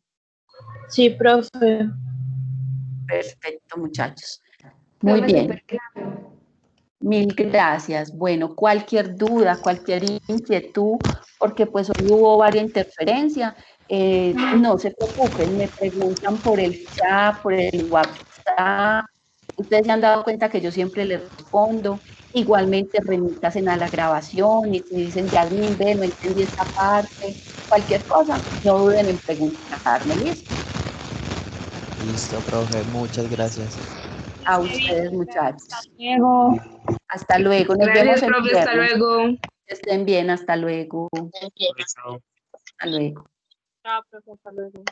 Sí, profe. Perfecto, muchachos. Muy bien. Mil gracias. Bueno, cualquier duda, cualquier inquietud, porque pues hoy hubo varias interferencias, no se preocupen, me preguntan por el chat, por el WhatsApp. Ustedes se han dado cuenta que yo siempre les respondo. Igualmente remítasen a la grabación y si dicen, Yasmín, ve, no entendí esta parte, cualquier cosa, no duden en preguntarme. ¿Listo? Listo, profe, muchas gracias. A ustedes, muchachos. Luego. Hasta luego. Nos Gracias, vemos el profe, viernes. hasta luego. Que estén bien, hasta luego. Hasta luego. Chao, profe, hasta luego.